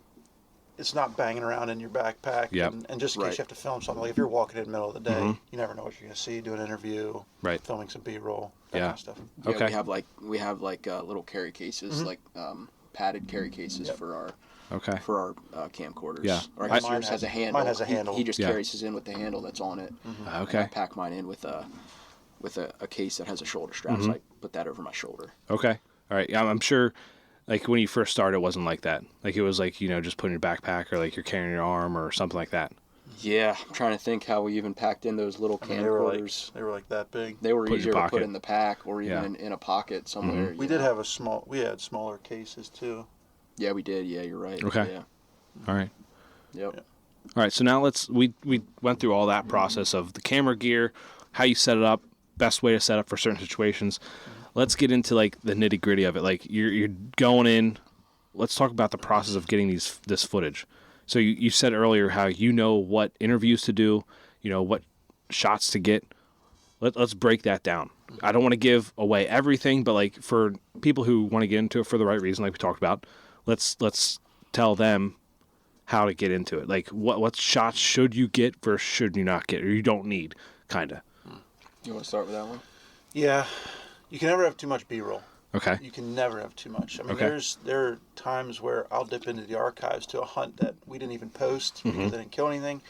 it's not banging around in your backpack. Yeah. And just in case you have to film something, like if you're walking in the middle of the day, you never know what you're gonna see. Do an interview. Right. Filming some B-roll. That kind of stuff. Yeah, okay. We have little carry cases, like padded carry cases for our. Okay. For our camcorders. Yeah. Or I guess yours has a handle. Mine has a handle. He just carries his in with the handle that's on it. Okay. And I pack mine in with a case that has a shoulder strap, so I put that over my shoulder. Okay. All right. Yeah, I'm sure, like, when you first started, it wasn't like that. Like, it was like, just putting your backpack or, like, you're carrying your arm or something like that. Yeah. I'm trying to think how we even packed in those little camcorders. They were like that big. They were easier to put in the pack or even in a pocket somewhere. We had smaller cases, too. Yeah, we did. Yeah, you're right. Okay. Yeah. All right. Yep. All right. So now we went through all that process of the camera gear, how you set it up, best way to set up for certain situations. Let's get into like the nitty gritty of it. Like you're going in. Let's talk about the process of getting this footage. So you said earlier how you know what interviews to do, what shots to get. Let's break that down. I don't want to give away everything, but like for people who want to get into it for the right reason, like we talked about, let's tell them how to get into it. Like what shots should you get versus should you not get, or you don't need, kind of. You want to start with that one? Yeah. You can never have too much B-roll. Okay. You can never have too much. I mean, there are times where I'll dip into the archives to a hunt that we didn't even post because they didn't kill anything,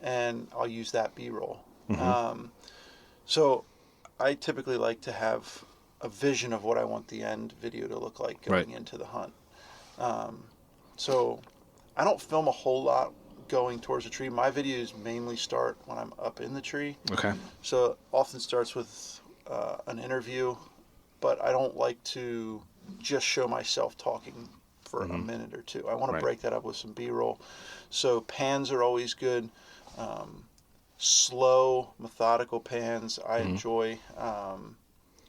and I'll use that B-roll. So I typically like to have a vision of what I want the end video to look like going into the hunt. So I don't film a whole lot going towards a tree. My videos mainly start when I'm up in the tree. Okay. So it often starts with an interview, but I don't like to just show myself talking for a minute or two. I want to break that up with some B-roll. So pans are always good. Slow, methodical pans I enjoy.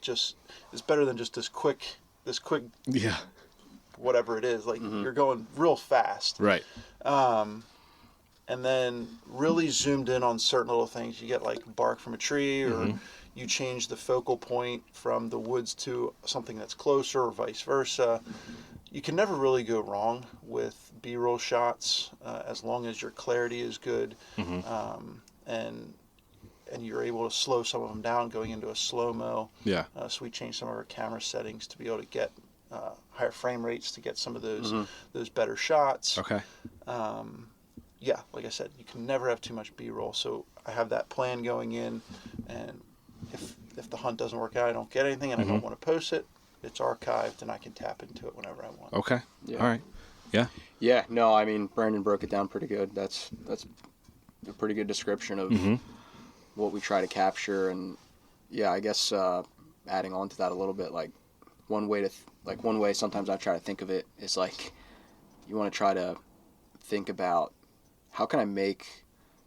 Just it's better than just this quick whatever it is. Like you're going real fast. Right. And then really zoomed in on certain little things. You get like bark from a tree, or you change the focal point from the woods to something that's closer, or vice versa. You can never really go wrong with B-roll shots as long as your clarity is good, and you're able to slow some of them down going into a slow-mo. Yeah. So we changed some of our camera settings to be able to get higher frame rates to get some of those better shots. Okay. Yeah, like I said, you can never have too much B-roll. So I have that plan going in, and if the hunt doesn't work out, I don't get anything, and I don't want to post it, it's archived, and I can tap into it whenever I want. Okay. Yeah. All right. Yeah. Yeah. No, I mean, Brandon broke it down pretty good. That's a pretty good description of what we try to capture, and yeah, I guess adding on to that a little bit, like one way sometimes I try to think of it is like you want to try to think about how can I make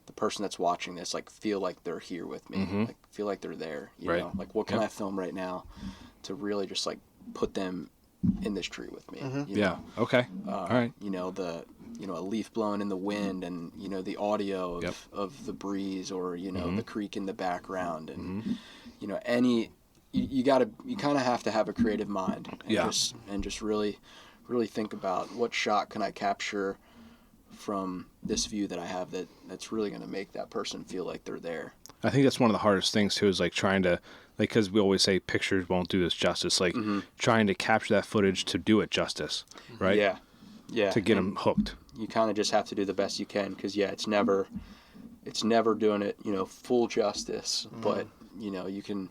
the person that's watching this like feel like they're here with me, like feel like they're there, you know, like what can I film right now to really just like put them in this tree with me. You know? Okay. All right. You know, a leaf blowing in the wind, and you know the audio of the breeze, or you know the creek in the background, and you know you kind of have to have a creative mind, and just really think about what shot can I capture from this view that I have that's really going to make that person feel like they're there. I think that's one of the hardest things too, is like trying to, like, because we always say pictures won't do this justice, like trying to capture that footage to do it justice, right? Yeah. To get them hooked. You kind of just have to do the best you can, because it's never doing it, you know, full justice, but you know, you can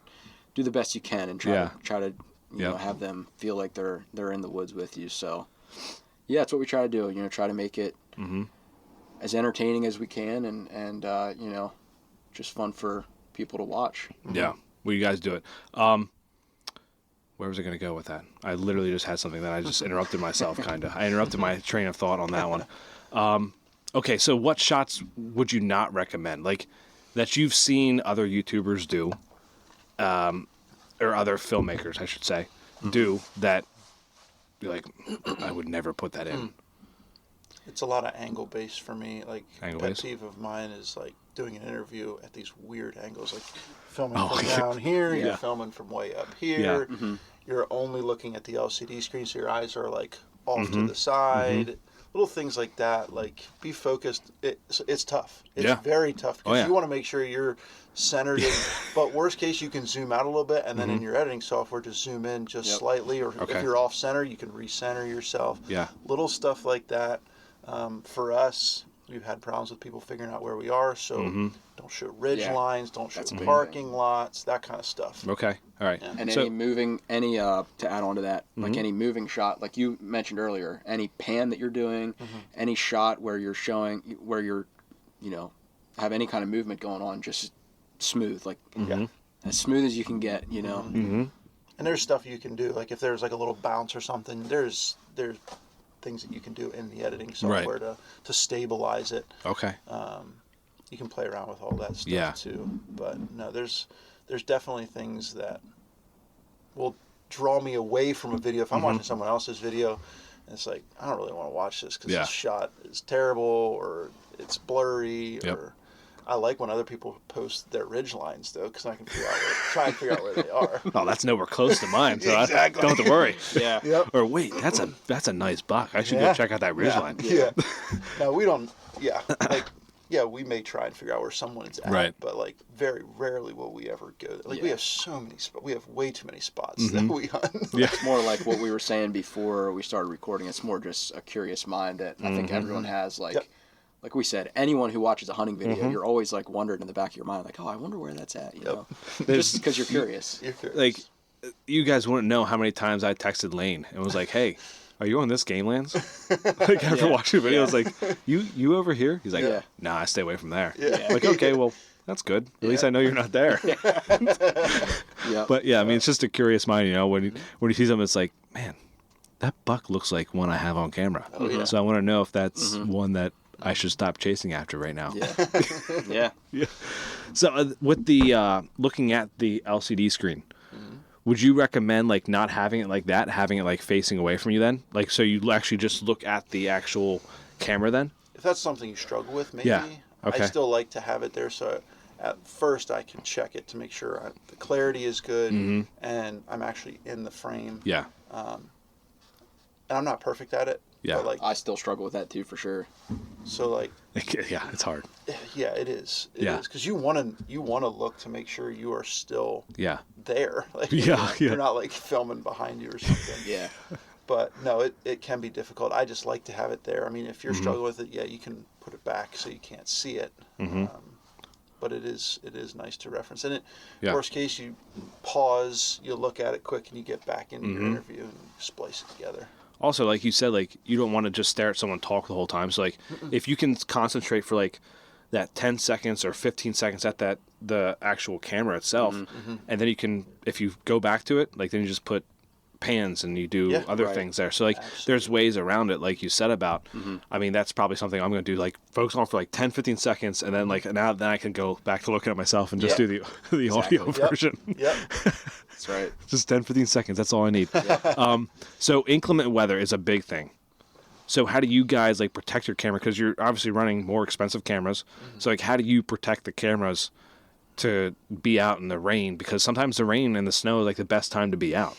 do the best you can and try to you know, have them feel like they're in the woods with you. So yeah, that's what we try to do, you know, try to make it as entertaining as we can, and you know, just fun for people to watch. Yeah. Well, you guys do it. Where was I going to go with that? I literally just had something that I just interrupted myself, kind of. I interrupted my train of thought on that one. Okay, so what shots would you not recommend? Like, that you've seen other YouTubers do, or other filmmakers, I should say, do, that you're like, I would never put that in. It's a lot of angle based for me. Like, Angle pet based? peeve of mine is like doing an interview at these weird angles, like filming from down here, you're filming from way up here, you're only looking at the LCD screen, so your eyes are like off to the side. Little things like that, like be focused. It's tough. It's very tough, because you want to make sure you're centered. But worst case, you can zoom out a little bit, and then in your editing software, just zoom in just slightly. Or if you're off center, you can recenter yourself. Yeah, little stuff like that. For us, we've had problems with people figuring out where we are, so don't show ridge lines, don't show parking lots, that kind of stuff. Okay, all right. Yeah. And to add on to that, like any moving shot, like you mentioned earlier, any pan that you're doing, any shot where you're showing, where you're, you know, have any kind of movement going on, just smooth, like as smooth as you can get, you know. And there's stuff you can do, like if there's like a little bounce or something, there's things that you can do in the editing software to stabilize it. Okay. You can play around with all that stuff too. But no, there's definitely things that will draw me away from a video. If I'm watching someone else's video, and it's like, I don't really want to watch this because this shot is terrible, or it's blurry, or I like when other people post their ridge lines though, because I can try and figure out where they are. Oh, that's nowhere close to mine, so I don't have to worry. Or wait, that's a nice buck. I should go check out that ridge line. No, we don't. We may try and figure out where someone's at, but like very rarely will we ever go. Like we have so many spots. We have way too many spots that we hunt. It's more like what we were saying before we started recording. It's more just a curious mind that I think everyone has. Like we said, anyone who watches a hunting video, you're always like wondering in the back of your mind, like, oh, I wonder where that's at, you know, just because you're curious. Like, you guys wouldn't know how many times I texted Lane and was like, "Hey, are you on this Game Lands?" Like after watching the video, I was like, "You over here?" He's like, "Nah, I stay away from there." Yeah. Like, okay, well, that's good. At least I know you're not there. But yeah, I mean, it's just a curious mind, you know. When you see something, it's like, man, that buck looks like one I have on camera. Oh, yeah. So I want to know if that's one that I should stop chasing after right now. Yeah. So with the looking at the LCD screen, would you recommend like not having it like that, having it like facing away from you then? Like so you actually just look at the actual camera then? If that's something you struggle with, maybe. Yeah. Okay. I still like to have it there so at first I can check it to make sure the clarity is good and I'm actually in the frame. Yeah. And I'm not perfect at it. Yeah. But like, I still struggle with that too, for sure. so like, Yeah, it's hard. yeah, it is. It Yeah. is because you want to look to make sure you are still Yeah. there. Like, Yeah, you're yeah. not like filming behind you or something. Yeah. But no, it can be difficult. I just like to have it there. I mean, if you're struggling with it, yeah, you can put it back so you can't see it. But it is nice to reference. And worst case, you pause, you look at it quick, and you get back into your interview and splice it together. Also, like you said, like you don't want to just stare at someone talk the whole time. So like if you can concentrate for like that 10 seconds or 15 seconds at the actual camera itself, and then you can, if you go back to it, like then you just put pans and you do other things there. So like there's ways around it, like you said about. I mean, that's probably something I'm going to do, like focus on for like 10, 15 seconds, and then like then I can go back to looking at myself and just do the audio version. Yep. That's right. Just 10, 15 seconds. That's all I need. So inclement weather is a big thing. So how do you guys like protect your camera? Because you're obviously running more expensive cameras. So like how do you protect the cameras to be out in the rain? Because sometimes the rain and the snow is like the best time to be out.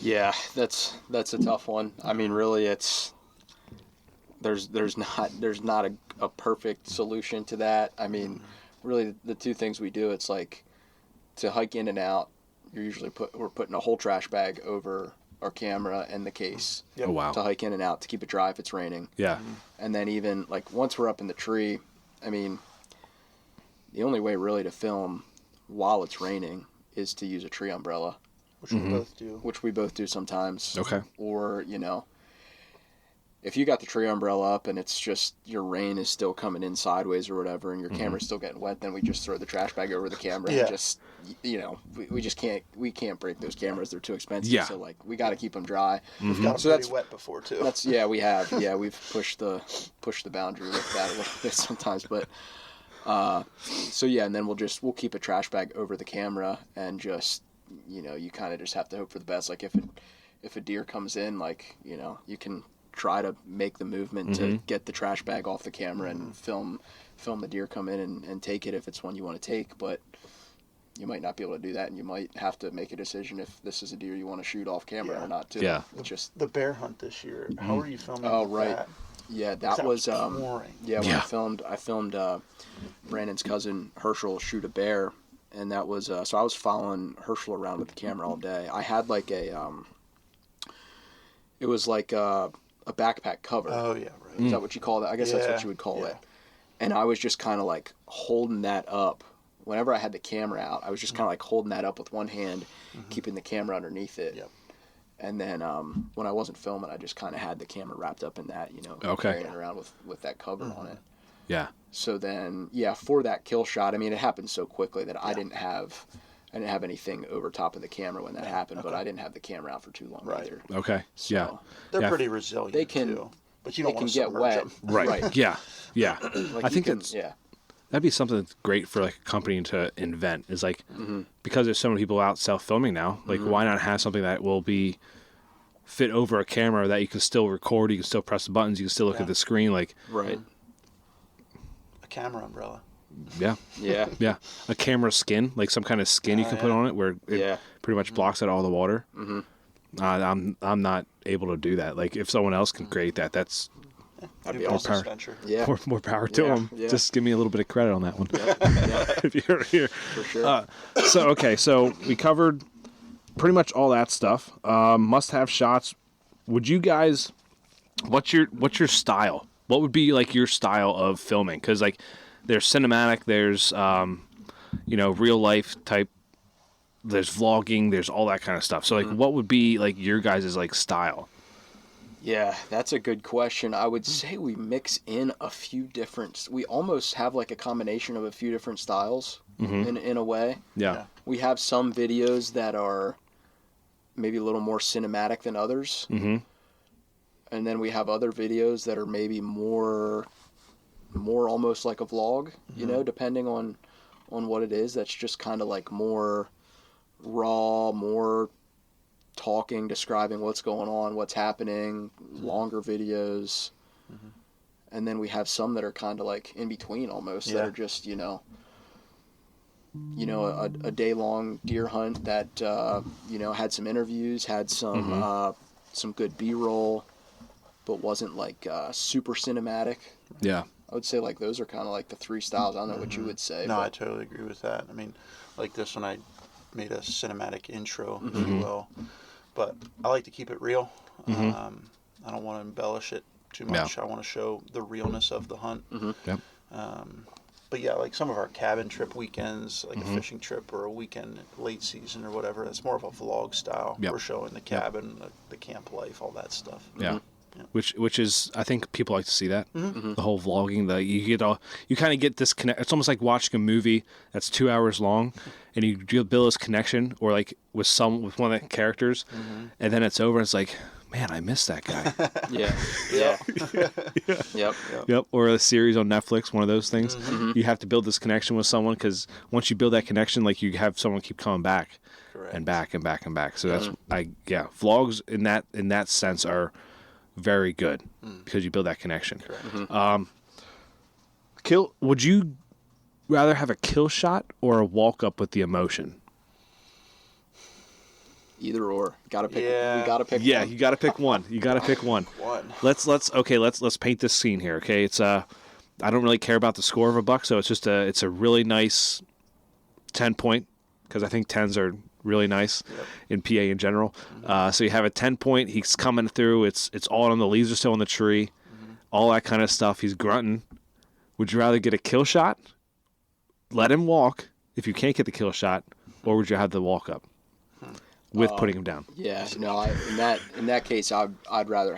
Yeah, that's a tough one. I mean, really, there's not a perfect solution to that. I mean, really, the two things we do, it's like to hike in and out. We're putting a whole trash bag over our camera and the case. Oh wow. To hike in and out to keep it dry if it's raining. Yeah. And then even like once we're up in the tree, I mean, the only way really to film while it's raining is to use a tree umbrella. Which we both do. Which we both do sometimes. Okay. Or, you know, if you got the tree umbrella up and it's just your rain is still coming in sideways or whatever and your camera's still getting wet, then we just throw the trash bag over the camera and just, you know, we just can't break those cameras. They're too expensive. Yeah. So, like, we got to keep them dry. We've got them pretty wet before, too. We have. Yeah, we've pushed the boundary with that a little bit sometimes. But, so, yeah, and then we'll keep a trash bag over the camera and just, you know, you kind of just have to hope for the best. Like if a deer comes in, like, you know, you can try to make the movement to get the trash bag off the camera and film the deer come in and take it if it's one you want to take. But you might not be able to do that, and you might have to make a decision if this is a deer you want to shoot off camera or not too. Yeah. Just the bear hunt this year. How are you filming? Oh, right. That? Yeah, that was pouring. yeah. When I filmed Brandon's cousin Herschel shoot a bear, and that was so I was following Herschel around with the camera all day. I had like it was like a backpack cover. Oh yeah, right. Is that what you call that? I guess that's what you would call it. And I was just kind of like holding that up. Whenever I had the camera out, I was just kind of like holding that up with one hand, keeping the camera underneath it. Yep. And then when I wasn't filming, I just kind of had the camera wrapped up in that, you know, carrying it around with that cover on it. Yeah. So then, for that kill shot, I mean, it happened so quickly that I didn't have anything over top of the camera when that happened, but I didn't have the camera out for too long either. Okay. So They're pretty resilient. They can, too, but you don't they can want to get wet. them. Right. Yeah. Yeah. Like I think that's that'd be something that's great for like a company to invent. Is like because there's so many people out self filming now. Like, why not have something that will be fit over a camera that you can still record, you can still press the buttons, you can still look at the screen, like right. A camera umbrella. Yeah. A camera skin, like some kind of skin you can put on it where it pretty much blocks out all the water. I'm not able to do that. Like if someone else can create that, that's That'd be awesome venture. Yeah. more power to them. Yeah. Just give me a little bit of credit on that one. If you're here. For sure. So we covered pretty much all that stuff. Must-have shots. Would you guys? What's your style? What would be like your style of filming? Because like there's cinematic, there's real life type there's vlogging, there's all that kind of stuff. So like, what would be like your guys' like style? Yeah, that's a good question. I would say we mix in a few different. We almost have like a combination of a few different styles in a way. Yeah. We have some videos that are maybe a little more cinematic than others. Mm-hmm. And then we have other videos that are maybe more almost like a vlog, you know, depending on what it is. That's just kind of like more raw, more talking, describing what's going on, what's happening, longer videos. And then we have some that are kind of like in between almost, that are just, you know, a day-long deer hunt that, you know, had some interviews, had some good B-roll, but wasn't like super cinematic. Yeah. I would say like those are kind of like the three styles. I don't know what you would say. No, but... I totally agree with that. I mean, like this one, I made a cinematic intro, if you will, but I like to keep it real. I don't want to embellish it too much. I want to show the realness of the hunt. Yep. But yeah, like some of our cabin trip weekends, like a fishing trip or a weekend late season or whatever, that's more of a vlog style. Yep. We're showing the cabin, the camp life, all that stuff. Yeah. Which is, I think people like to see that, the whole vlogging. You kind of get this connect. It's almost like watching a movie that's 2 hours long, and you build this connection, or like with one of the characters, and then it's over. And it's like, man, I miss that guy. Yep. Or a series on Netflix, one of those things. You have to build this connection with someone, because once you build that connection, like you have someone keep coming back, and back and back and back. So that's vlogs in that sense are very good because you build that connection. Would you rather have a kill shot or a walk up with the emotion? Either or. Gotta pick. Yeah. We gotta pick. Yeah, one. you got to pick one. You got to pick one. Let's paint this scene here. Okay, it's I don't really care about the score of a buck, so it's a really nice 10-point, because I think 10s are really nice in PA in general. So you have a 10-point. He's coming through. It's all on the leaves are still in the tree, all that kind of stuff. He's grunting. Would you rather get a kill shot, let him walk if you can't get the kill shot, or would you have the walk up with putting him down? Yeah, no. In that case, I'd rather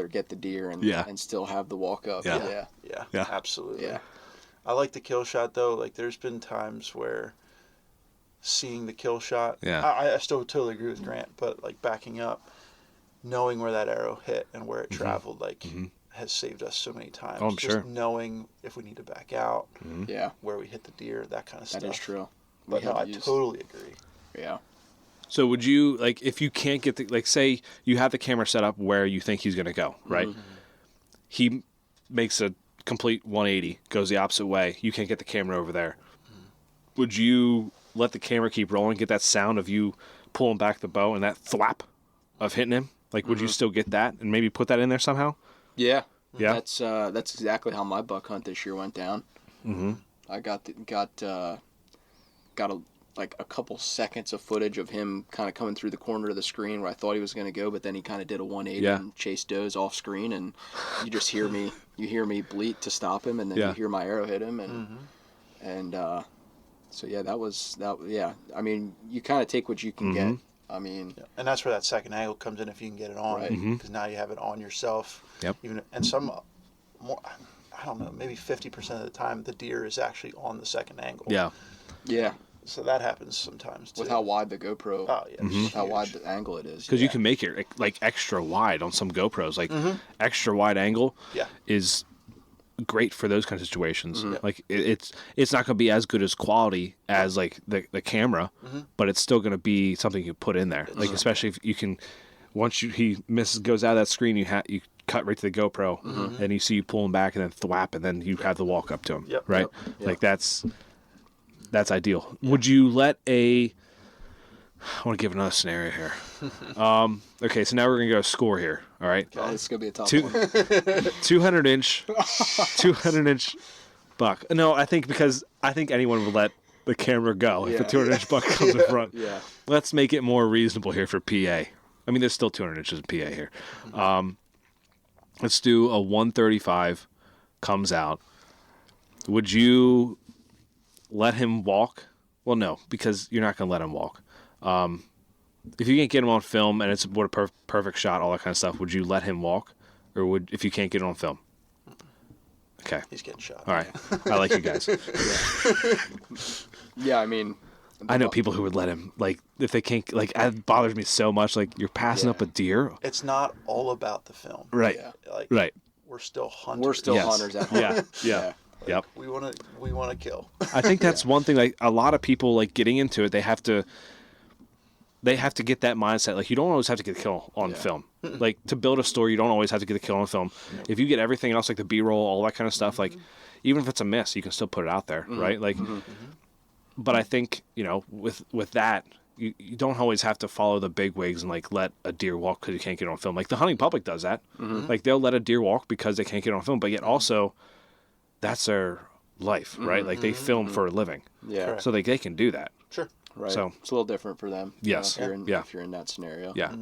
get the deer and still have the walk up. Yeah. Yeah, absolutely. Yeah. I like the kill shot though. Like there's been times where seeing the kill shot, I still totally agree with Grant, but like backing up, knowing where that arrow hit and where it traveled, like has saved us so many times. Oh, I'm just sure. knowing if we need to back out, where we hit the deer, that kind of stuff. That is true. But no, I totally agree. Yeah. So would you, like, if you can't get the, like, say you have the camera set up where you think he's going to go, right? He makes a complete 180, goes the opposite way. You can't get the camera over there. Would you let the camera keep rolling, get that sound of you pulling back the bow and that thwap of hitting him? Like, would you still get that and maybe put that in there somehow? Yeah. Yeah. That's exactly how my buck hunt this year went down. I got a couple seconds of footage of him kind of coming through the corner of the screen where I thought he was going to go, but then he kind of did a 180 and chased does off screen, and you just hear me bleat to stop him, and then you hear my arrow hit him, and so that. I mean, you kind of take what you can get. I mean, and that's where that second angle comes in if you can get it on, because now you have it on yourself. And some more, I don't know, maybe 50% of the time the deer is actually on the second angle. Yeah. So that happens sometimes too. With how wide the GoPro, with how wide the angle it is. Because you can make it like extra wide on some GoPros. Like extra wide angle is great for those kind of situations. Like it's not going to be as good as quality as like the camera, but it's still going to be something you put in there. Like especially if you can, once he goes out of that screen, you cut right to the GoPro, and you see you pull him back and then thwap, and then you have the walk up to him. Right? Like that's ideal. Would you let I want to give another scenario here. Okay, so now we're going to go score here. All right. Oh, this is going to be a tough one. 200-inch buck. No, I think anyone would let the camera go if a 200-inch buck comes in front. Let's make it more reasonable here for PA. I mean, there's still 200 inches in PA here. Let's do a 135 comes out. Would you let him walk Well, no, because you're not going to let him walk. If you can't get him on film and it's what a perfect shot, all that kind of stuff, would you let him walk? Or if you can't get it on film? Okay. He's getting shot. All right. I like you guys. Yeah, I mean, I know people who would let him, like, if they can't, like, it bothers me so much. Like, you're passing up a deer. It's not all about the film. Right. Yeah. Like, Right. we're still hunters. we're still hunters at heart. Yeah. Yep. We want to kill. I think that's one thing. Like, a lot of people, like, getting into it, they have to get that mindset. Like, you don't always have to get the kill on film. Like, to build a story, you don't always have to get the kill on film. If you get everything else, like the B-roll, all that kind of stuff, like, even if it's a miss, you can still put it out there, right? Like, but I think, you know, with that, you don't always have to follow the big wigs and, like, let a deer walk because you can't get it on film. Like, the hunting public does that. Like, they'll let a deer walk because they can't get it on film, but yet also, that's their life, right? Like, they film for a living. Yeah. Correct. So they can do that. Sure. Right. So- it's a little different for them. Yes. You know, Yeah. if you're in that scenario. Yeah.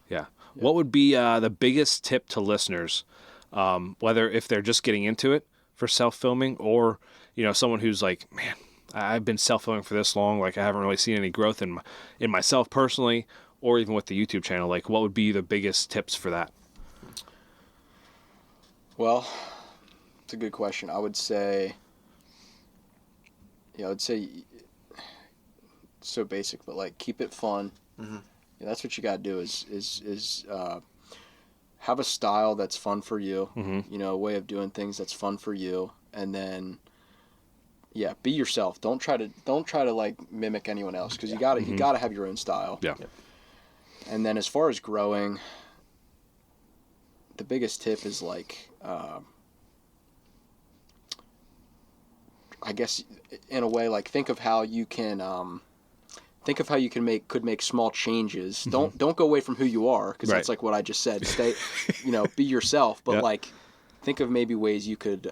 Yeah. What would be the biggest tip to listeners, whether if they're just getting into it for self-filming or, you know, someone who's like, man, I've been self-filming for this long, like I haven't really seen any growth in myself personally or even with the YouTube channel. Like, what would be the biggest tips for that? Well, it's a good question. I would say so basic, but like keep it fun. Yeah, that's what you got to do is have a style that's fun for you, you know, a way of doing things that's fun for you. And then, yeah, be yourself. Don't try to like mimic anyone else. Cause you gotta have your own style. Yeah. And then as far as growing, the biggest tip is like, I guess in a way, like think of how you can make small changes. Don't go away from who you are. Cause that's like what I just said. Stay, you know, be yourself, but like think of maybe ways you could,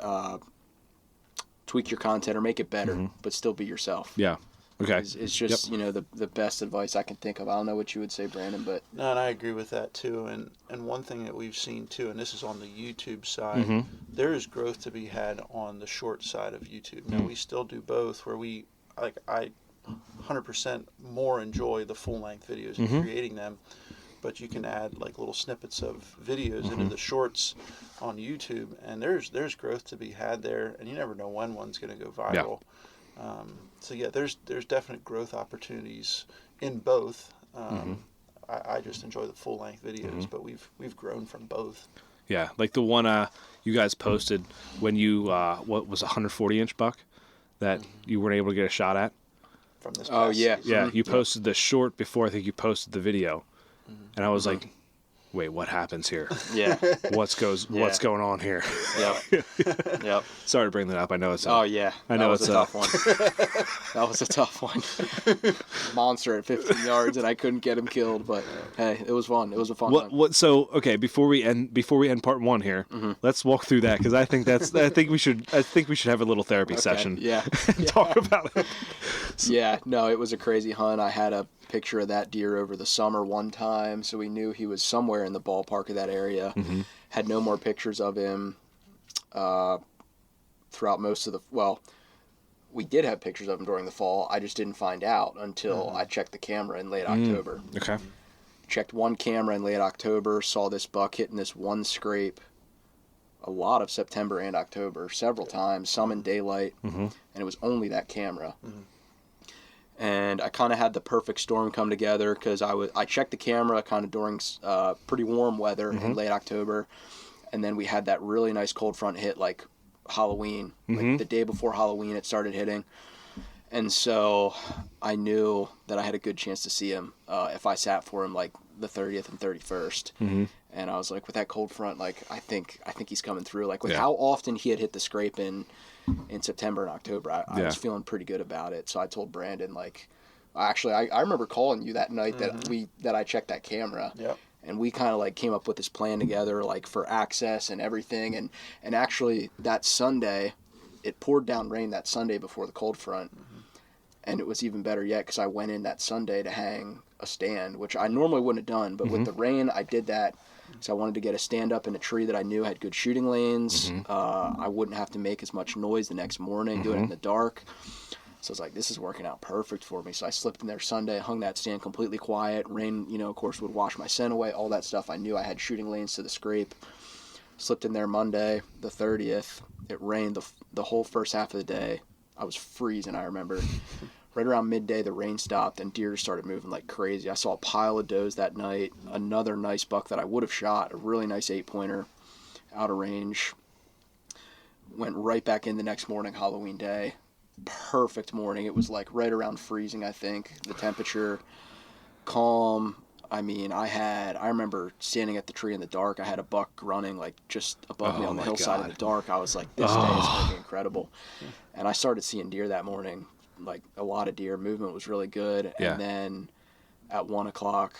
tweak your content or make it better, but still be yourself. Yeah. Okay. It's just, you know, the best advice I can think of. I don't know what you would say, Brandon, but No, and I agree with that too. And one thing that we've seen too, and this is on the YouTube side, there is growth to be had on the short side of YouTube. Now we still do both, where I 100% more enjoy the full length videos and creating them, but you can add like little snippets of videos into the shorts on YouTube, and there's growth to be had there, and you never know when one's going to go viral. So yeah, there's definite growth opportunities in both. I just enjoy the full length videos, but we've grown from both. Yeah. Like the one you guys posted when you what was a 140-inch buck that you weren't able to get a shot at. From this Oh, past yeah. season. Yeah, you posted the short before I think you posted the video, and I was like, "Wait, what happens here? yeah. What's going on here?" Yep. Sorry to bring that up. I know it's Oh yeah, I know that was it's a tough one. That was a tough one. Monster at 15 yards, and I couldn't get him killed. But hey, it was fun. It was a fun one. What? So okay, before we end part one here, let's walk through that because I think we should have a little therapy session. Yeah. and talk about it. Yeah. No, it was a crazy hunt. I had a picture of that deer over the summer one time, so we knew he was somewhere in the ballpark of that area. Had no more pictures of him throughout most of the we did have pictures of him during the fall. I just didn't find out until I checked the camera in late October. Okay. Checked one camera in late October, saw this buck hitting this one scrape a lot of September and October, several times, some in daylight, and it was only that camera. And I kind of had the perfect storm come together because I checked the camera kind of during pretty warm weather in late October, and then we had that really nice cold front hit like Halloween, like the day before Halloween it started hitting, and so I knew that I had a good chance to see him if I sat for him like the 30th and 31st. And I was like, with that cold front, like I think he's coming through. Like with how often he had hit the scrape in September and October, I was feeling pretty good about it. So I told Brandon, like, actually, I remember calling you that night that I checked that camera. Yep. And we kind of like came up with this plan together, like for access and everything. And actually that Sunday, it poured down rain that Sunday before the cold front. And it was even better yet because I went in that Sunday to hang a stand, which I normally wouldn't have done. But with the rain, I did that. So I wanted to get a stand up in a tree that I knew had good shooting lanes. I wouldn't have to make as much noise the next morning, doing it in the dark. So I was like, this is working out perfect for me. So I slipped in there Sunday, hung that stand completely quiet. Rain, of course, would wash my scent away, all that stuff. I knew I had shooting lanes to the scrape. Slipped in there Monday, the 30th. It rained the whole first half of the day. I was freezing, I remember. Right around midday, the rain stopped, and deer started moving like crazy. I saw a pile of does that night, another nice buck that I would have shot, a really nice 8-pointer, out of range. Went right back in the next morning, Halloween day. Perfect morning. It was like right around freezing, I think. The temperature, calm. I mean, I remember standing at the tree in the dark. I had a buck running like just above me on the hillside in the dark. I was like, this day is going to be incredible. And I started seeing deer that morning, like a lot of deer. Movement was really good. Yeah. And then at 1 o'clock,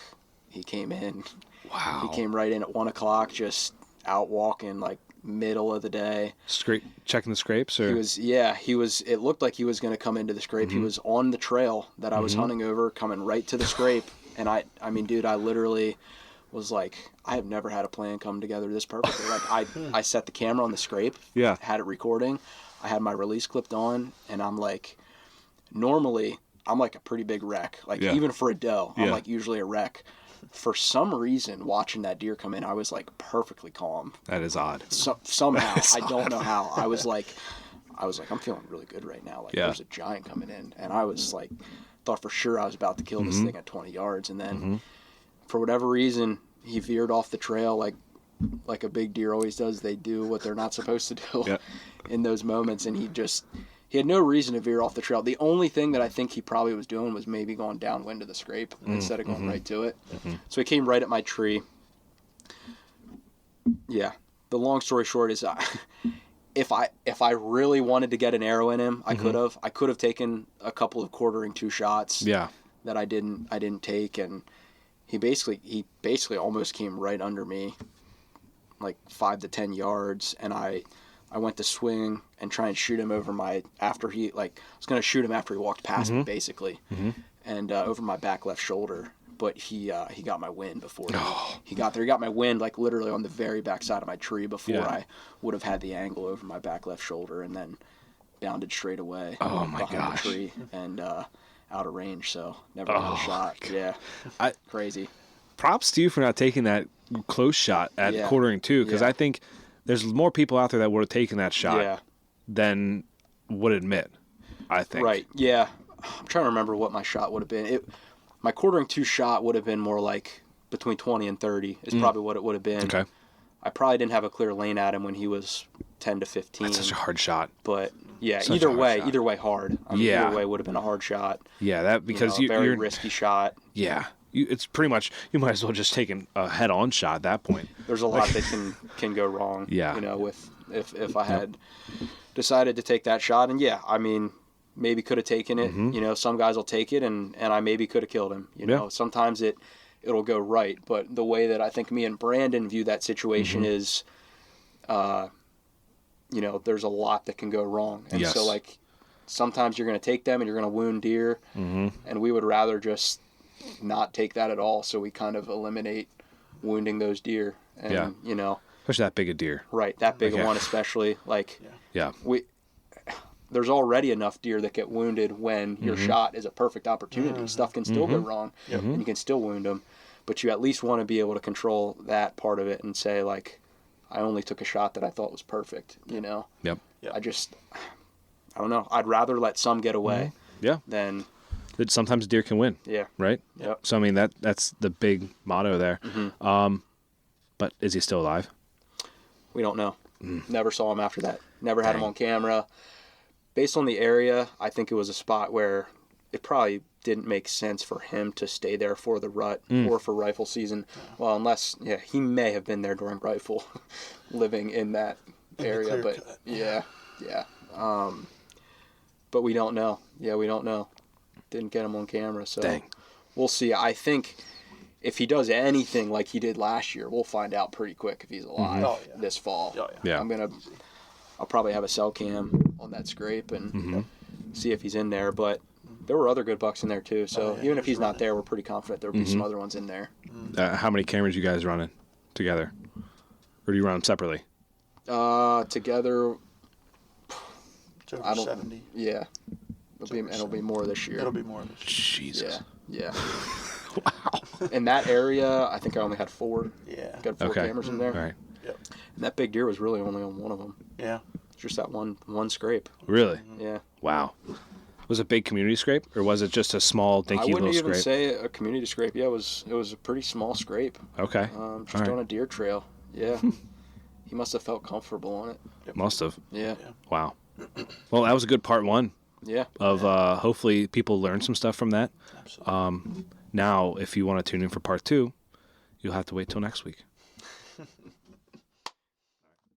he came in. Wow. He came right in at 1 o'clock, just out walking like middle of the day. Checking the scrapes, or he was it looked like he was going to come into the scrape. He was on the trail that I was hunting over, coming right to the scrape. And I mean, dude, I literally was like, I have never had a plan come together this perfectly. Like I set the camera on the scrape, had it recording, I had my release clipped on, and I'm like, normally I'm like a pretty big wreck. Like even for a doe, I'm like usually a wreck. For some reason, watching that deer come in, I was like perfectly calm. That is odd. Somehow, I don't know how. I was like, I'm feeling really good right now. Like there's a giant coming in, and I was like, thought for sure I was about to kill this thing at 20 yards, and then for whatever reason, he veered off the trail like a big deer always does. They do what they're not supposed to do in those moments, and he had no reason to veer off the trail. The only thing that I think he probably was doing was maybe going downwind of the scrape instead of going right to it. So he came right at my tree. Yeah. The long story short is if I really wanted to get an arrow in him, I could have. I could have taken a couple of quartering 2 shots that I didn't take, and he basically almost came right under me, like 5 to 10 yards, and I went to swing and try and shoot him over my, I was going to shoot him after he walked past me, basically, and over my back left shoulder. But he got my wind before he got there. He got my wind, like, literally on the very back side of my tree before I would have had the angle over my back left shoulder, and then bounded straight away behind the tree and out of range, so never had a shot. Yeah, crazy. Props to you for not taking that close shot at quartering 2, because I think there's more people out there that would have taken that shot than would admit, I think. Right, yeah. I'm trying to remember what my shot would have been. My quartering 2 shot would have been more like between 20 and 30 is probably what it would have been. Okay. I probably didn't have a clear lane at him when he was 10 to 15. That's such a hard shot. But yeah, either way hard. I mean, either way would have been a hard shot. Yeah, that because you're you're risky shot. Yeah. It's pretty much, you might as well just take a head-on shot at that point. There's a lot that can go wrong. Yeah. With if I had decided to take that shot, and I mean, maybe could have taken it. Some guys will take it, and I maybe could have killed him. Sometimes it'll go right, but the way that I think me and Brandon view that situation is, there's a lot that can go wrong, and so like sometimes you're going to take them and you're going to wound deer, and we would rather just not take that at all, so we kind of eliminate wounding those deer, and especially that big a deer, right? That big a one, especially there's already enough deer that get wounded when your shot is a perfect opportunity. Stuff can still go wrong, and you can still wound them, but you at least want to be able to control that part of it and say, like, I only took a shot that I thought was perfect. Yep. I don't know. I'd rather let some get away. Than that sometimes deer can win. Yeah. Right? Yep. So, I mean, that's the big motto there. But is he still alive? We don't know. Never saw him after that. Never had him on camera. Based on the area, I think it was a spot where it probably didn't make sense for him to stay there for the rut or for rifle season. Well, unless, he may have been there during rifle, living in that area. But, but we don't know. Yeah, we don't know. Didn't get him on camera, so we'll see. I think if he does anything like he did last year, we'll find out pretty quick if he's alive this fall. I'll probably have a cell cam on that scrape and see if he's in there. But there were other good bucks in there too. So even if he's not there, we're pretty confident there'll be some other ones in there. How many cameras you guys running together, or do you run them separately? Together, I don't. 70. Yeah. It'll be more this year. It'll be more this year. Jesus. Yeah. Wow. In that area, I think I only had 4. Yeah. Got 4 cameras in there. All right. Yep. And that big deer was really only on one of them. Yeah. Just that one scrape. Really? Yeah. Wow. Was it a big community scrape, or was it just a small, dinky I wouldn't little even scrape? say a community scrape. Yeah, it was a pretty small scrape. Okay. Just on a deer trail. Yeah. He must have felt comfortable on it. Must have. Yeah. Wow. Well, that was a good part 1 Yeah. of hopefully people learn some stuff from that. Absolutely. Now, if you want to tune in for part 2, you'll have to wait till next week.